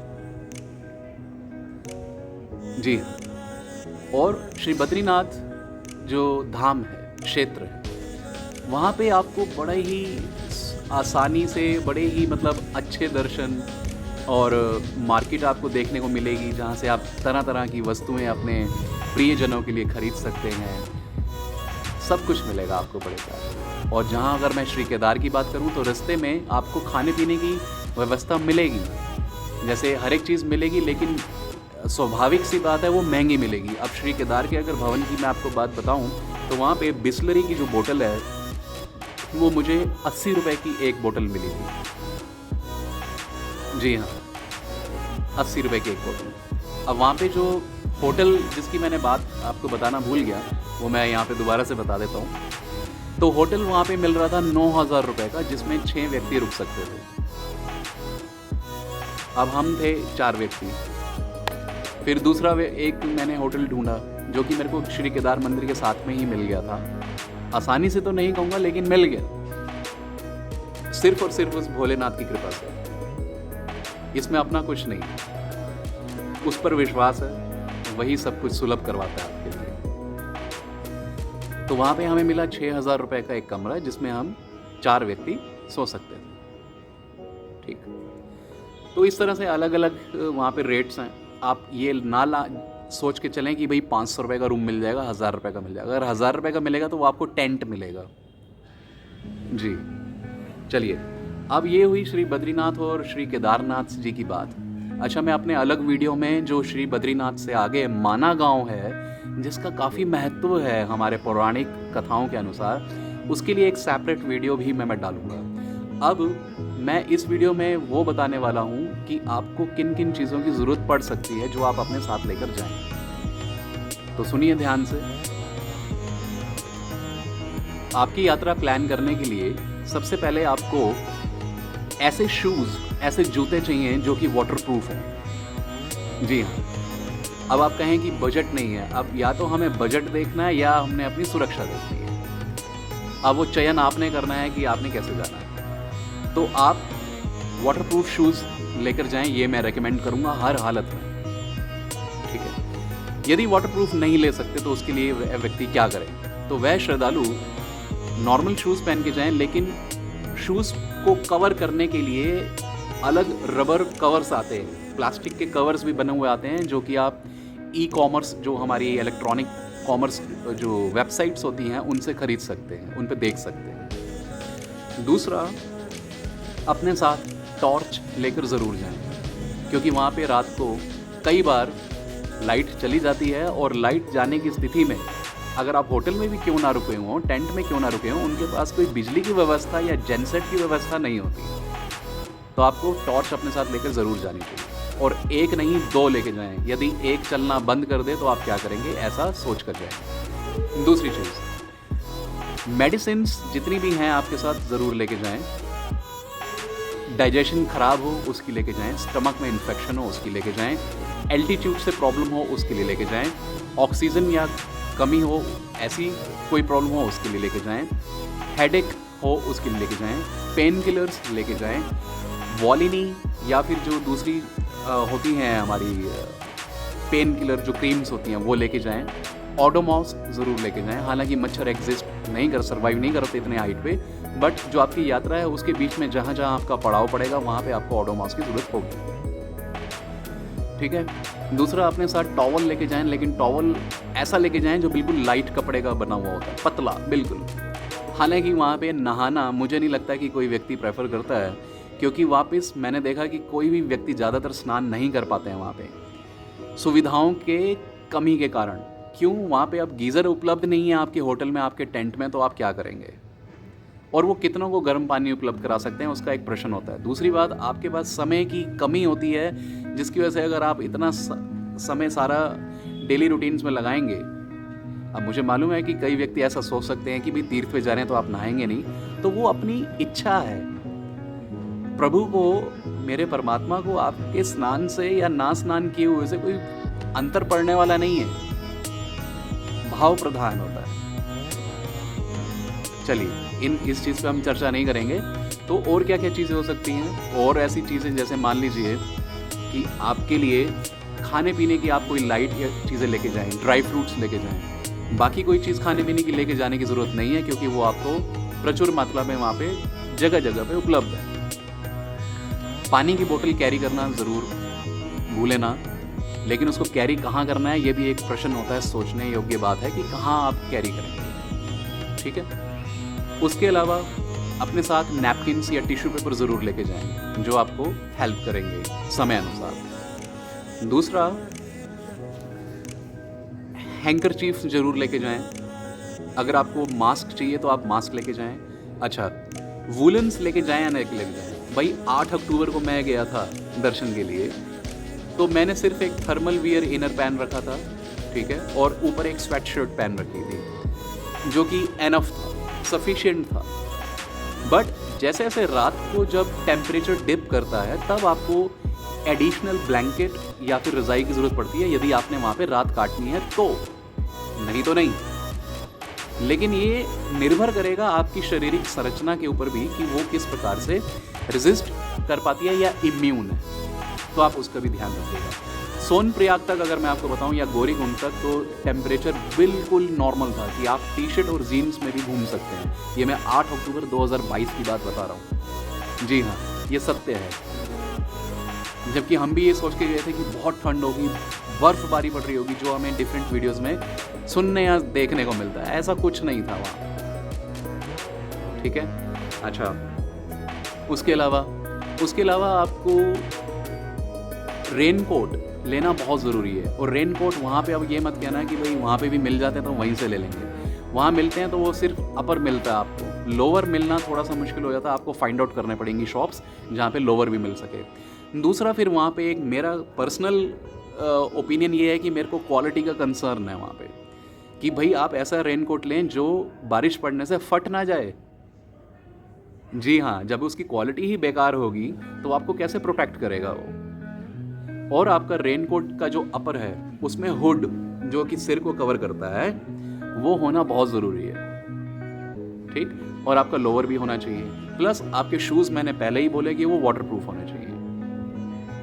जी। और श्री बद्रीनाथ जो धाम है, क्षेत्र है, वहाँ पे आपको बड़े ही आसानी से, बड़े ही मतलब अच्छे दर्शन और मार्केट आपको देखने को मिलेगी, जहाँ से आप तरह तरह की वस्तुएं अपने प्रियजनों के लिए खरीद सकते हैं। सब कुछ मिलेगा आपको बड़े प्यार। और जहाँ अगर मैं श्री केदार की बात करूँ तो रास्ते में आपको खाने पीने की व्यवस्था मिलेगी, जैसे हर एक चीज़ मिलेगी, लेकिन स्वाभाविक सी बात है वो महंगी मिलेगी। अब श्री केदार के अगर भवन की मैं आपको बात बताऊँ तो वहाँ पे बिस्लरी की जो बोतल है वो मुझे 80 रुपए की एक बोतल मिली थी। जी हाँ, 80 रुपए की एक बोतल। अब वहाँ पे जो होटल जिसकी मैंने बात आपको बताना भूल गया, वो मैं यहाँ पे दोबारा से बता देता हूँ। तो होटल वहाँ पे मिल रहा था 9,000 रुपये का, जिसमें 6 व्यक्ति रुक सकते थे। अब हम थे 4 व्यक्ति। फिर दूसरा एक मैंने होटल ढूंढा जो कि मेरे को श्री केदार मंदिर के साथ में ही मिल गया था। आसानी से तो नहीं कहूँगा, लेकिन मिल गया, सिर्फ और सिर्फ उस भोलेनाथ की कृपा से। इसमें अपना कुछ नहीं, उस पर विश्वास है, वही सब कुछ सुलभ करवाता है आपके लिए। तो वहाँ पे हमें मिला 6,000 रुपये का एक कमरा, जिसमें हम 4 व्यक्ति सो सकते थे। ठीक, तो इस तरह से अलग अलग वहाँ पे रेट्स हैं। आप ये ना सोच के चलें कि भाई 500 रुपये का रूम मिल जाएगा, 1,000 रुपये का मिल जाएगा। अगर 1,000 रुपये का मिलेगा तो वो आपको टेंट मिलेगा। जी चलिए, अब ये हुई श्री बद्रीनाथ और श्री केदारनाथ जी की बात। अच्छा, मैं अपने अलग वीडियो में जो श्री बद्रीनाथ से आगे माना गांव है, जिसका काफ़ी महत्व है हमारे पौराणिक कथाओं के अनुसार, उसके लिए एक सेपरेट वीडियो भी मैं डालूंगा। अब मैं इस वीडियो में वो बताने वाला हूँ कि आपको किन किन चीज़ों की ज़रूरत पड़ सकती है जो आप अपने साथ लेकर जाएं। तो सुनिए ध्यान से। आपकी यात्रा प्लान करने के लिए सबसे पहले आपको ऐसे शूज़, ऐसे जूते चाहिए जो कि वाटरप्रूफ हैं। जी हाँ, अब आप कहें कि बजट नहीं है। अब या तो हमें बजट देखना है या हमने अपनी सुरक्षा देखनी है। अब वो चयन आपने करना है कि आपने कैसे जाना है। तो आप वाटरप्रूफ शूज़ लेकर जाएं, ये मैं रेकमेंड करूँगा हर हालत में। ठीक है, यदि वाटरप्रूफ नहीं ले सकते तो उसके लिए व्यक्ति क्या करे? तो वह श्रद्धालु नॉर्मल शूज़ पहन के जाएं, लेकिन शूज़ को कवर करने के लिए अलग रबर कवर्स आते हैं, प्लास्टिक के कवर्स भी बने हुए आते हैं, जो कि आप ई-कॉमर्स, जो हमारी इलेक्ट्रॉनिक कॉमर्स जो वेबसाइट्स होती हैं, उनसे ख़रीद सकते हैं, उन पे देख सकते हैं। दूसरा, अपने साथ टॉर्च लेकर ज़रूर जाएं, क्योंकि वहाँ पे रात को कई बार लाइट चली जाती है, और लाइट जाने की स्थिति में अगर आप होटल में भी क्यों ना रुके हों, टेंट में क्यों ना रुके हों, उनके पास कोई बिजली की व्यवस्था या जेनसेट की व्यवस्था नहीं होती। तो आपको टॉर्च अपने साथ लेकर ज़रूर जानी चाहिए, और एक नहीं 2 लेके जाएं। यदि एक चलना बंद कर दे तो आप क्या करेंगे, ऐसा सोच कर जाएं। दूसरी चीज़, मेडिसिन्स जितनी भी हैं आपके साथ ज़रूर लेके जाएं। डाइजेशन ख़राब हो उसकी लेके जाएं, स्टमक में इन्फेक्शन हो उसकी लेके जाएं, एल्टीट्यूड से प्रॉब्लम हो उसके लिए लेके जाएं, ऑक्सीजन या कमी हो, ऐसी कोई प्रॉब्लम हो उसके लिए लेके जाएं, हेडेक हो उसके लिए लेके जाएं, पेन किलर्स लेके जाएं, वॉलिनी या फिर जो दूसरी होती हैं हमारी पेन किलर जो क्रीम्स होती हैं वो लेके जाएं, ओडोमॉस ज़रूर लेके जाएं। हालांकि मच्छर एग्जिस्ट नहीं कर, सर्वाइव नहीं करते इतने हाइट पे, बट जो आपकी यात्रा है उसके बीच में जहाँ जहाँ आपका पड़ाव पड़ेगा वहाँ पे आपको ओडोमॉस की ज़रूरत होगी। ठीक है। दूसरा, अपने साथ टॉवल लेके जाएं, लेकिन टॉवल ऐसा लेके जाएं जो बिल्कुल लाइट कपड़े का बना हुआ होता है, पतला बिल्कुल। हालांकि वहाँ पे नहाना मुझे नहीं लगता कि कोई व्यक्ति प्रेफर करता है, क्योंकि वापस मैंने देखा कि कोई भी व्यक्ति ज़्यादातर स्नान नहीं कर पाते हैं वहाँ पे, सुविधाओं के कमी के कारण। क्यों? वहाँ पे अब गीज़र उपलब्ध नहीं है आपके होटल में, आपके टेंट में, तो आप क्या करेंगे? और वो कितनों को गर्म पानी उपलब्ध करा सकते हैं, उसका एक प्रश्न होता है। दूसरी बात, आपके पास समय की कमी होती है, जिसकी वजह से अगर आप इतना समय सारा डेली रूटीन्स में लगाएंगे। अब मुझे मालूम है कि कई व्यक्ति ऐसा सोच सकते हैं कि भाई तीर्थ पे जा रहे हैं तो आप नहाएंगे नहीं, तो वो अपनी इच्छा है। प्रभु को, मेरे परमात्मा को आपके स्नान से या ना स्नान किए हुए से कोई अंतर पड़ने वाला नहीं है, भाव प्रधान होता है। चलिए, इस चीज़ पे हम चर्चा नहीं करेंगे। तो और क्या क्या चीज़ें हो सकती हैं? और ऐसी चीज़ें जैसे मान लीजिए कि आपके लिए खाने पीने की आप कोई लाइट या चीज़ें लेके जाएं, ड्राई फ्रूट्स लेके जाएं। बाकी कोई चीज़ खाने पीने की लेके जाने की ज़रूरत नहीं है, क्योंकि वो आपको प्रचुर मात्रा में वहाँ पे जगह जगह पे उपलब्ध है। पानी की बोतल कैरी करना ज़रूर भूलें ना, लेकिन उसको कैरी कहाँ करना है ये भी एक प्रश्न होता है, सोचने योग्य बात है कि कहाँ आप कैरी करेंगे। ठीक है। उसके अलावा अपने साथ नैपकिन्स या टिश्यू पेपर ज़रूर लेके जाएं, जो आपको हेल्प करेंगे समय अनुसार। दूसरा, हैंकरचीफ ज़रूर लेके जाएं। अगर आपको मास्क चाहिए तो आप मास्क लेके जाएं, अच्छा, वूलन्स लेके जाएँ या नहीं लेके जाएँ? भाई 8 अक्टूबर को मैं गया था दर्शन के लिए, तो मैंने सिर्फ एक थर्मल वियर इनर पहन रखा था, ठीक है? और ऊपर एक स्वेट शर्ट पहन रखी थी, जो कि एनफ था, सफिशिएंट था। बट जैसे-जैसे रात को जब टेम्परेचर डिप करता है, तब आपको एडिशनल ब्लैंकेट या फिर रज़ाई की ज़रूरत पड़ती है, यदि आपने वहाँ पे रात काटनी है तो, नहीं तो नहीं। लेकिन ये निर्भर करेगा आपकी शारीरिक संरचना के ऊपर भी कि वो किस प्रकार से रेजिस्ट कर पाती है या इम्यून है, तो आप उसका भी ध्यान रखिएगा। सोनप्रयाग तक अगर मैं आपको बताऊं या गौरीकुंड तक, तो टेम्परेचर बिल्कुल नॉर्मल था कि आप टी शर्ट और जीन्स में भी घूम सकते हैं। ये मैं 8 अक्टूबर 2022 की बात बता रहा हूँ। जी हाँ, ये सत्य है। जबकि हम भी ये सोच के गए थे कि बहुत ठंड होगी, बर्फबारी पड़ रही होगी, जो हमें डिफरेंट वीडियोस में सुनने या देखने को मिलता है। ऐसा कुछ नहीं था वहाँ, ठीक है? अच्छा, उसके अलावा आपको रेनकोट लेना बहुत ज़रूरी है। और रेनकोट वहाँ पे अब ये मत कहना कि भाई वहाँ पे भी मिल जाते हैं तो वहीं से ले लेंगे। वहाँ मिलते हैं तो वो सिर्फ अपर मिलता है आपको, लोअर मिलना थोड़ा सा मुश्किल हो जाता है। आपको फाइंड आउट करने पड़ेंगी शॉप्स जहाँ पे लोअर भी मिल सके। दूसरा, फिर वहाँ पे एक मेरा पर्सनल ओपिनियन ये है कि मेरे को क्वालिटी का कंसर्न है वहाँ पे, कि भाई आप ऐसा रेनकोट लें जो बारिश पड़ने से फट ना जाए। जी हाँ, जब उसकी क्वालिटी ही बेकार होगी तो आपको कैसे प्रोटेक्ट करेगा वो। और आपका रेनकोट का जो अपर है उसमें हुड, जो कि सिर को कवर करता है, वो होना बहुत ज़रूरी है, ठीक? और आपका लोअर भी होना चाहिए। प्लस आपके शूज़, मैंने पहले ही बोले कि वो वाटरप्रूफ होने चाहिए।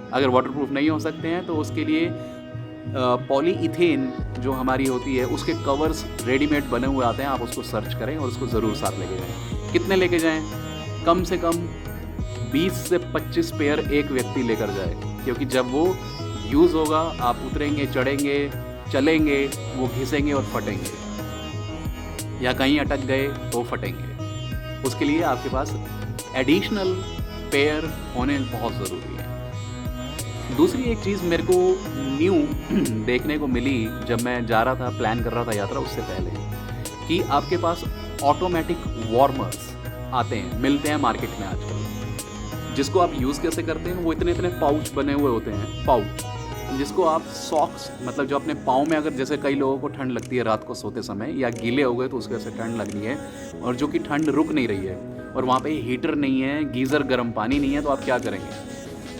अगर वाटरप्रूफ नहीं हो सकते हैं तो उसके लिए पॉलीइथेन जो हमारी होती है, उसके कवर्स रेडीमेड बने हुए आते हैं, आप उसको सर्च करें और उसको ज़रूर साथ लेके जाएं। कितने लेके जाएं? कम से कम 20 से 25 पेयर एक व्यक्ति लेकर जाए, क्योंकि जब वो यूज़ होगा, आप उतरेंगे, चढ़ेंगे, चलेंगे, वो घिसेंगे और फटेंगे, या कहीं अटक गए तो फटेंगे। उसके लिए आपके पास एडिशनल पेयर होने बहुत ज़रूरी है। दूसरी एक चीज़ मेरे को न्यू देखने को मिली जब मैं जा रहा था, प्लान कर रहा था यात्रा उससे पहले, कि आपके पास ऑटोमेटिक वार्मर्स आते हैं, मिलते हैं मार्केट में आजकल, जिसको आप यूज़ कैसे करते हैं? वो इतने इतने पाउच बने हुए होते हैं, पाउच, जिसको आप सॉक्स, मतलब जो अपने पाँव में, अगर जैसे कई लोगों को ठंड लगती है रात को सोते समय, या गीले हो गए तो उसकी वजह से ठंड लग रही है, और जो कि ठंड रुक नहीं रही है, और वहाँ पे हीटर नहीं है, गीज़र गर्म पानी नहीं है, तो आप क्या करेंगे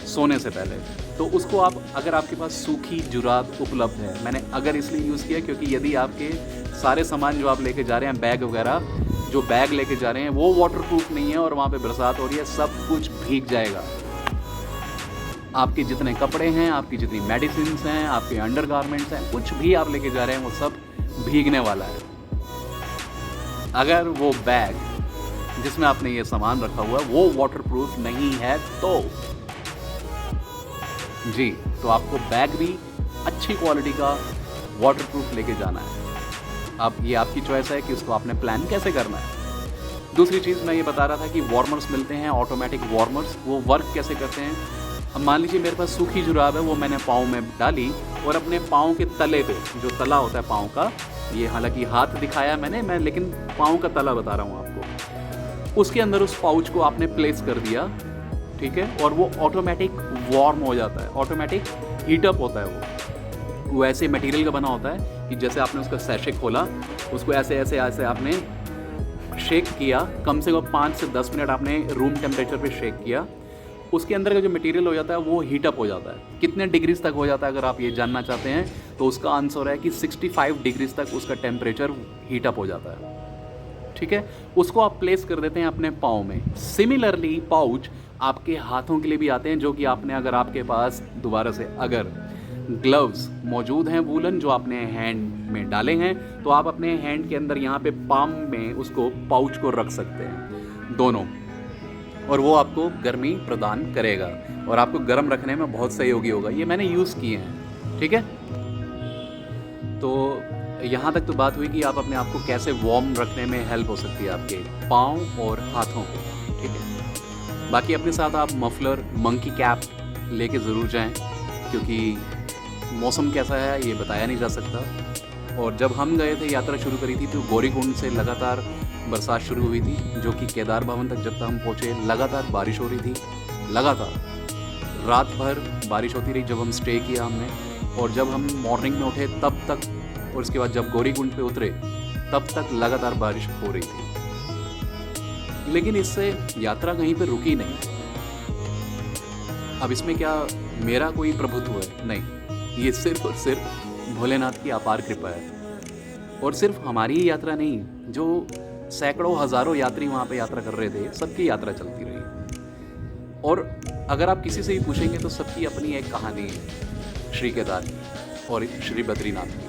सोने से पहले? तो उसको आप, अगर आपके पास सूखी जुराब उपलब्ध है, मैंने अगर इसलिए यूज़ किया क्योंकि यदि आपके सारे सामान जो आप लेके जा रहे हैं, बैग वगैरह जो बैग लेके जा रहे हैं, वो वाटरप्रूफ नहीं है और वहाँ पे बरसात हो रही है, सब कुछ भीग जाएगा। आपके जितने कपड़े हैं, आपकी जितनी मेडिसिन हैं, आपके अंडरगारमेंट्स हैं, कुछ भी आप लेके जा रहे हैं, वो सब भीगने वाला है। अगर वो बैग जिसमें आपने ये सामान रखा हुआ है वो वाटरप्रूफ नहीं है तो जी, तो आपको बैग भी अच्छी क्वालिटी का वाटरप्रूफ लेके जाना है। अब ये आपकी चॉइस है कि उसको आपने प्लान कैसे करना है। दूसरी चीज़ मैं ये बता रहा था कि वार्मर्स मिलते हैं, ऑटोमेटिक वार्मर्स, वो वर्क कैसे करते हैं? अब मान लीजिए मेरे पास सूखी जुराब है, वो मैंने पाँव में डाली और अपने पाँव के तले पे, जो तला होता है पाँव का, ये हालांकि हाथ दिखाया मैंने, मैं लेकिन पाँव का तला बता रहा हूँ आपको, उसके अंदर उस पाउच को आपने प्लेस कर दिया, ठीक है, और वो ऑटोमेटिक वार्म हो जाता है, ऑटोमेटिक हीटअप होता है। वो ऐसे मटेरियल का बना होता है कि जैसे आपने उसका सैशे खोला, उसको ऐसे ऐसे ऐसे आपने शेक किया, कम से कम 5 से 10 मिनट आपने रूम टेम्परेचर पे शेक किया, उसके अंदर का जो मटेरियल हो जाता है वो हीटअप हो जाता है। कितने डिग्रीज तक हो जाता है अगर आप ये जानना चाहते हैं तो उसका आंसर है कि 65 डिग्रीज तक उसका टेम्परेचर हीटअप हो जाता है, ठीक है। उसको आप प्लेस कर देते हैं अपने पाँव में। सिमिलरली पाउच आपके हाथों के लिए भी आते हैं, जो कि आपने, अगर आपके पास दोबारा से अगर ग्लव्स मौजूद हैं वूलन जो आपने हैंड में डाले हैं, तो आप अपने हैंड के अंदर यहाँ पे पाम में उसको पाउच को रख सकते हैं दोनों, और वो आपको गर्मी प्रदान करेगा और आपको गर्म रखने में बहुत सहयोगी होगा। ये मैंने यूज़ किए हैं, ठीक है। तो यहाँ तक तो बात हुई कि आप अपने आप को कैसे वार्म रखने में हेल्प हो सकती है आपके पाँव और हाथों को, ठीक है। बाकी अपने साथ आप मफलर, मंकी कैप लेके ज़रूर जाएं, क्योंकि मौसम कैसा है ये बताया नहीं जा सकता। और जब हम गए थे, यात्रा शुरू करी थी, तो गौरीकुंड से लगातार बरसात शुरू हुई थी, जो कि केदार भवन तक जब तक हम पहुँचे लगातार बारिश हो रही थी, लगातार रात भर बारिश होती रही जब हम स्टे किया हमने। और जब हम मॉर्निंग में उठे तब तक, और उसके बाद जब गौरीकुंड पे उतरे तब तक लगातार बारिश हो रही थी। लेकिन इससे यात्रा कहीं पे रुकी नहीं। अब इसमें क्या मेरा कोई प्रभुत्व है? नहीं, ये सिर्फ और सिर्फ भोलेनाथ की अपार कृपा है। और सिर्फ हमारी ही यात्रा नहीं, जो सैकड़ों हजारों यात्री वहाँ पे यात्रा कर रहे थे, सबकी यात्रा चलती रही। और अगर आप किसी से भी पूछेंगे तो सबकी अपनी एक कहानी है श्री केदार की और श्री बद्रीनाथ की।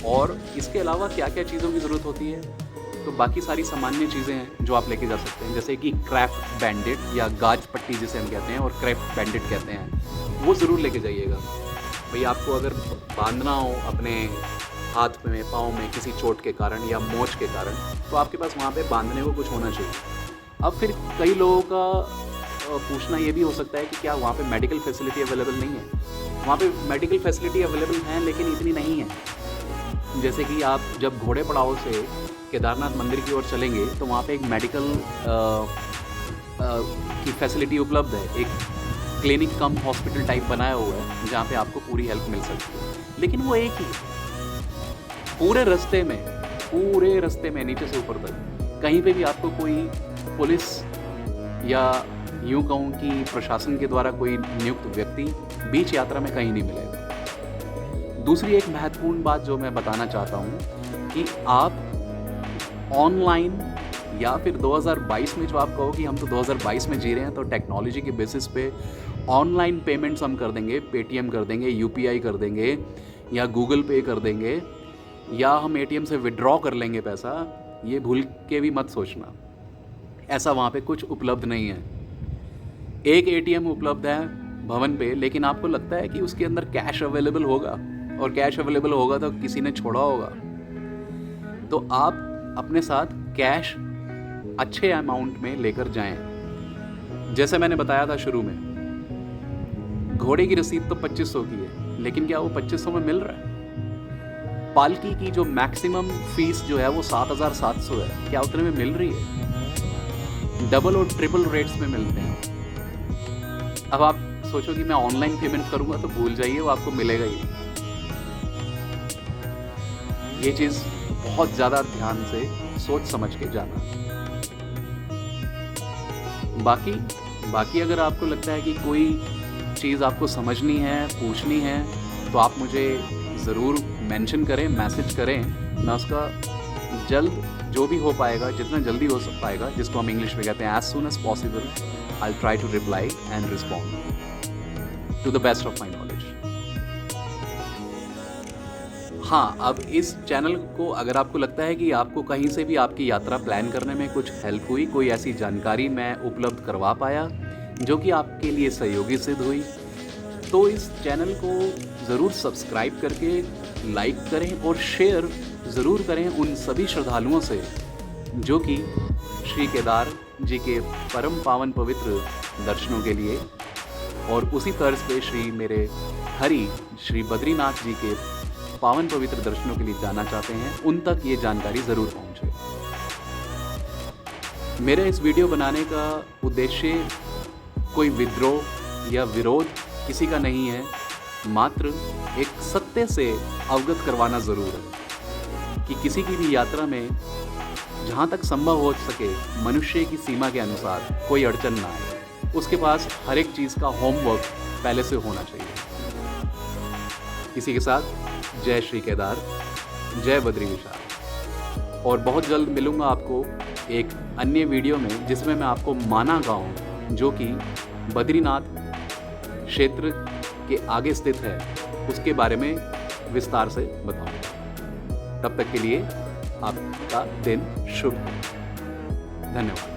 और इसके अलावा क्या क्या चीज़ों की ज़रूरत होती है, तो बाकी सारी सामान्य चीज़ें हैं जो आप लेके जा सकते हैं, जैसे कि क्राफ्ट बैंडेड या गाज पट्टी जिसे हम कहते हैं और क्राफ्ट बैंडेड कहते हैं, वो ज़रूर लेके जाइएगा। भाई आपको अगर बांधना हो अपने हाथ में, पाँव में किसी चोट के कारण या मोच के कारण, तो आपके पास वहाँ पे बांधने को कुछ होना चाहिए। अब फिर कई लोगों का पूछना ये भी हो सकता है कि क्या वहाँ पे मेडिकल फैसिलिटी अवेलेबल नहीं है? वहाँ पे मेडिकल फैसिलिटी अवेलेबल हैं, लेकिन इतनी नहीं है। जैसे कि आप जब घोड़े पड़ाव से केदारनाथ मंदिर की ओर चलेंगे तो वहाँ पे एक मेडिकल की फैसिलिटी उपलब्ध है, एक क्लिनिक कम हॉस्पिटल टाइप बनाया हुआ है जहाँ पे आपको पूरी हेल्प मिल सकती है, लेकिन वो एक ही पूरे रास्ते में नीचे से ऊपर तक कहीं पे भी आपको कोई पुलिस या यूँ कहूँ कि प्रशासन के द्वारा कोई नियुक्त व्यक्ति बीच यात्रा में कहीं नहीं मिलेगा। दूसरी एक महत्वपूर्ण बात जो मैं बताना चाहता हूँ कि आप ऑनलाइन या फिर 2022 में जो आप कहो कि हम तो 2022 में जी रहे हैं, तो टेक्नोलॉजी के बेसिस पे ऑनलाइन पेमेंट्स हम कर देंगे, पेटीएम कर देंगे, यूपीआई कर देंगे या गूगल पे कर देंगे या हम एटीएम से विड्रॉ कर लेंगे पैसा, ये भूल के भी मत सोचना। ऐसा वहाँ पे कुछ उपलब्ध नहीं है। एक एटीएम उपलब्ध है भवन पे, लेकिन आपको लगता है कि उसके अंदर कैश अवेलेबल होगा, और कैश अवेलेबल होगा तो किसी ने छोड़ा होगा। तो आप अपने साथ कैश अच्छे अमाउंट में लेकर जाएं। जैसे मैंने बताया था शुरू में, घोड़े की रसीद तो 2500 की है, लेकिन क्या वो 2500 में मिल रहा है? पालकी की जो मैक्सिमम फीस जो है वो 7700 है, क्या उतने में मिल रही है? डबल और ट्रिपल रेट्स में मिलते हैं। अब आप सोचो कि मैं ऑनलाइन पेमेंट करूंगा तो भूल जाइए, वो आपको मिलेगा ही। ये चीज बहुत ज्यादा ध्यान से सोच समझ के जाना। बाकी अगर आपको लगता है कि कोई चीज़ आपको समझनी है, पूछनी है, तो आप मुझे ज़रूर मेंशन करें, मैसेज करें। मैं उसका जल्द जो भी हो पाएगा, जितना जल्दी हो पाएगा, जिसको हम इंग्लिश में कहते हैं as soon as possible, I'll try to reply and respond to the best of my knowledge. हाँ, अब इस चैनल को अगर आपको लगता है कि आपको कहीं से भी आपकी यात्रा प्लान करने में कुछ हेल्प हुई, कोई ऐसी जानकारी मैं उपलब्ध करवा पाया जो कि आपके लिए सहयोगी सिद्ध हुई, तो इस चैनल को ज़रूर सब्सक्राइब करके लाइक करें और शेयर ज़रूर करें उन सभी श्रद्धालुओं से जो कि श्री केदार जी के परम पावन पवित्र दर्शनों के लिए और उसी तर्ज पे श्री बद्रीनाथ जी के पावन पवित्र दर्शनों के लिए जाना चाहते हैं, उन तक ये जानकारी ज़रूर पहुँचे। मेरे इस वीडियो बनाने का उद्देश्य कोई विद्रोह या विरोध किसी का नहीं है, मात्र एक सत्य से अवगत करवाना ज़रूर है कि किसी की भी यात्रा में जहाँ तक संभव हो सके मनुष्य की सीमा के अनुसार कोई अड़चन ना आए, उसके पास हर एक चीज़ का होमवर्क पहले से होना चाहिए। इसी के साथ जय श्री केदार, जय बद्री विशाल। और बहुत जल्द मिलूँगा आपको एक अन्य वीडियो में जिसमें मैं आपको माना गाँव, जो कि बद्रीनाथ क्षेत्र के आगे स्थित है, उसके बारे में विस्तार से बताऊँगा। तब तक के लिए आपका दिन शुभ हो। धन्यवाद।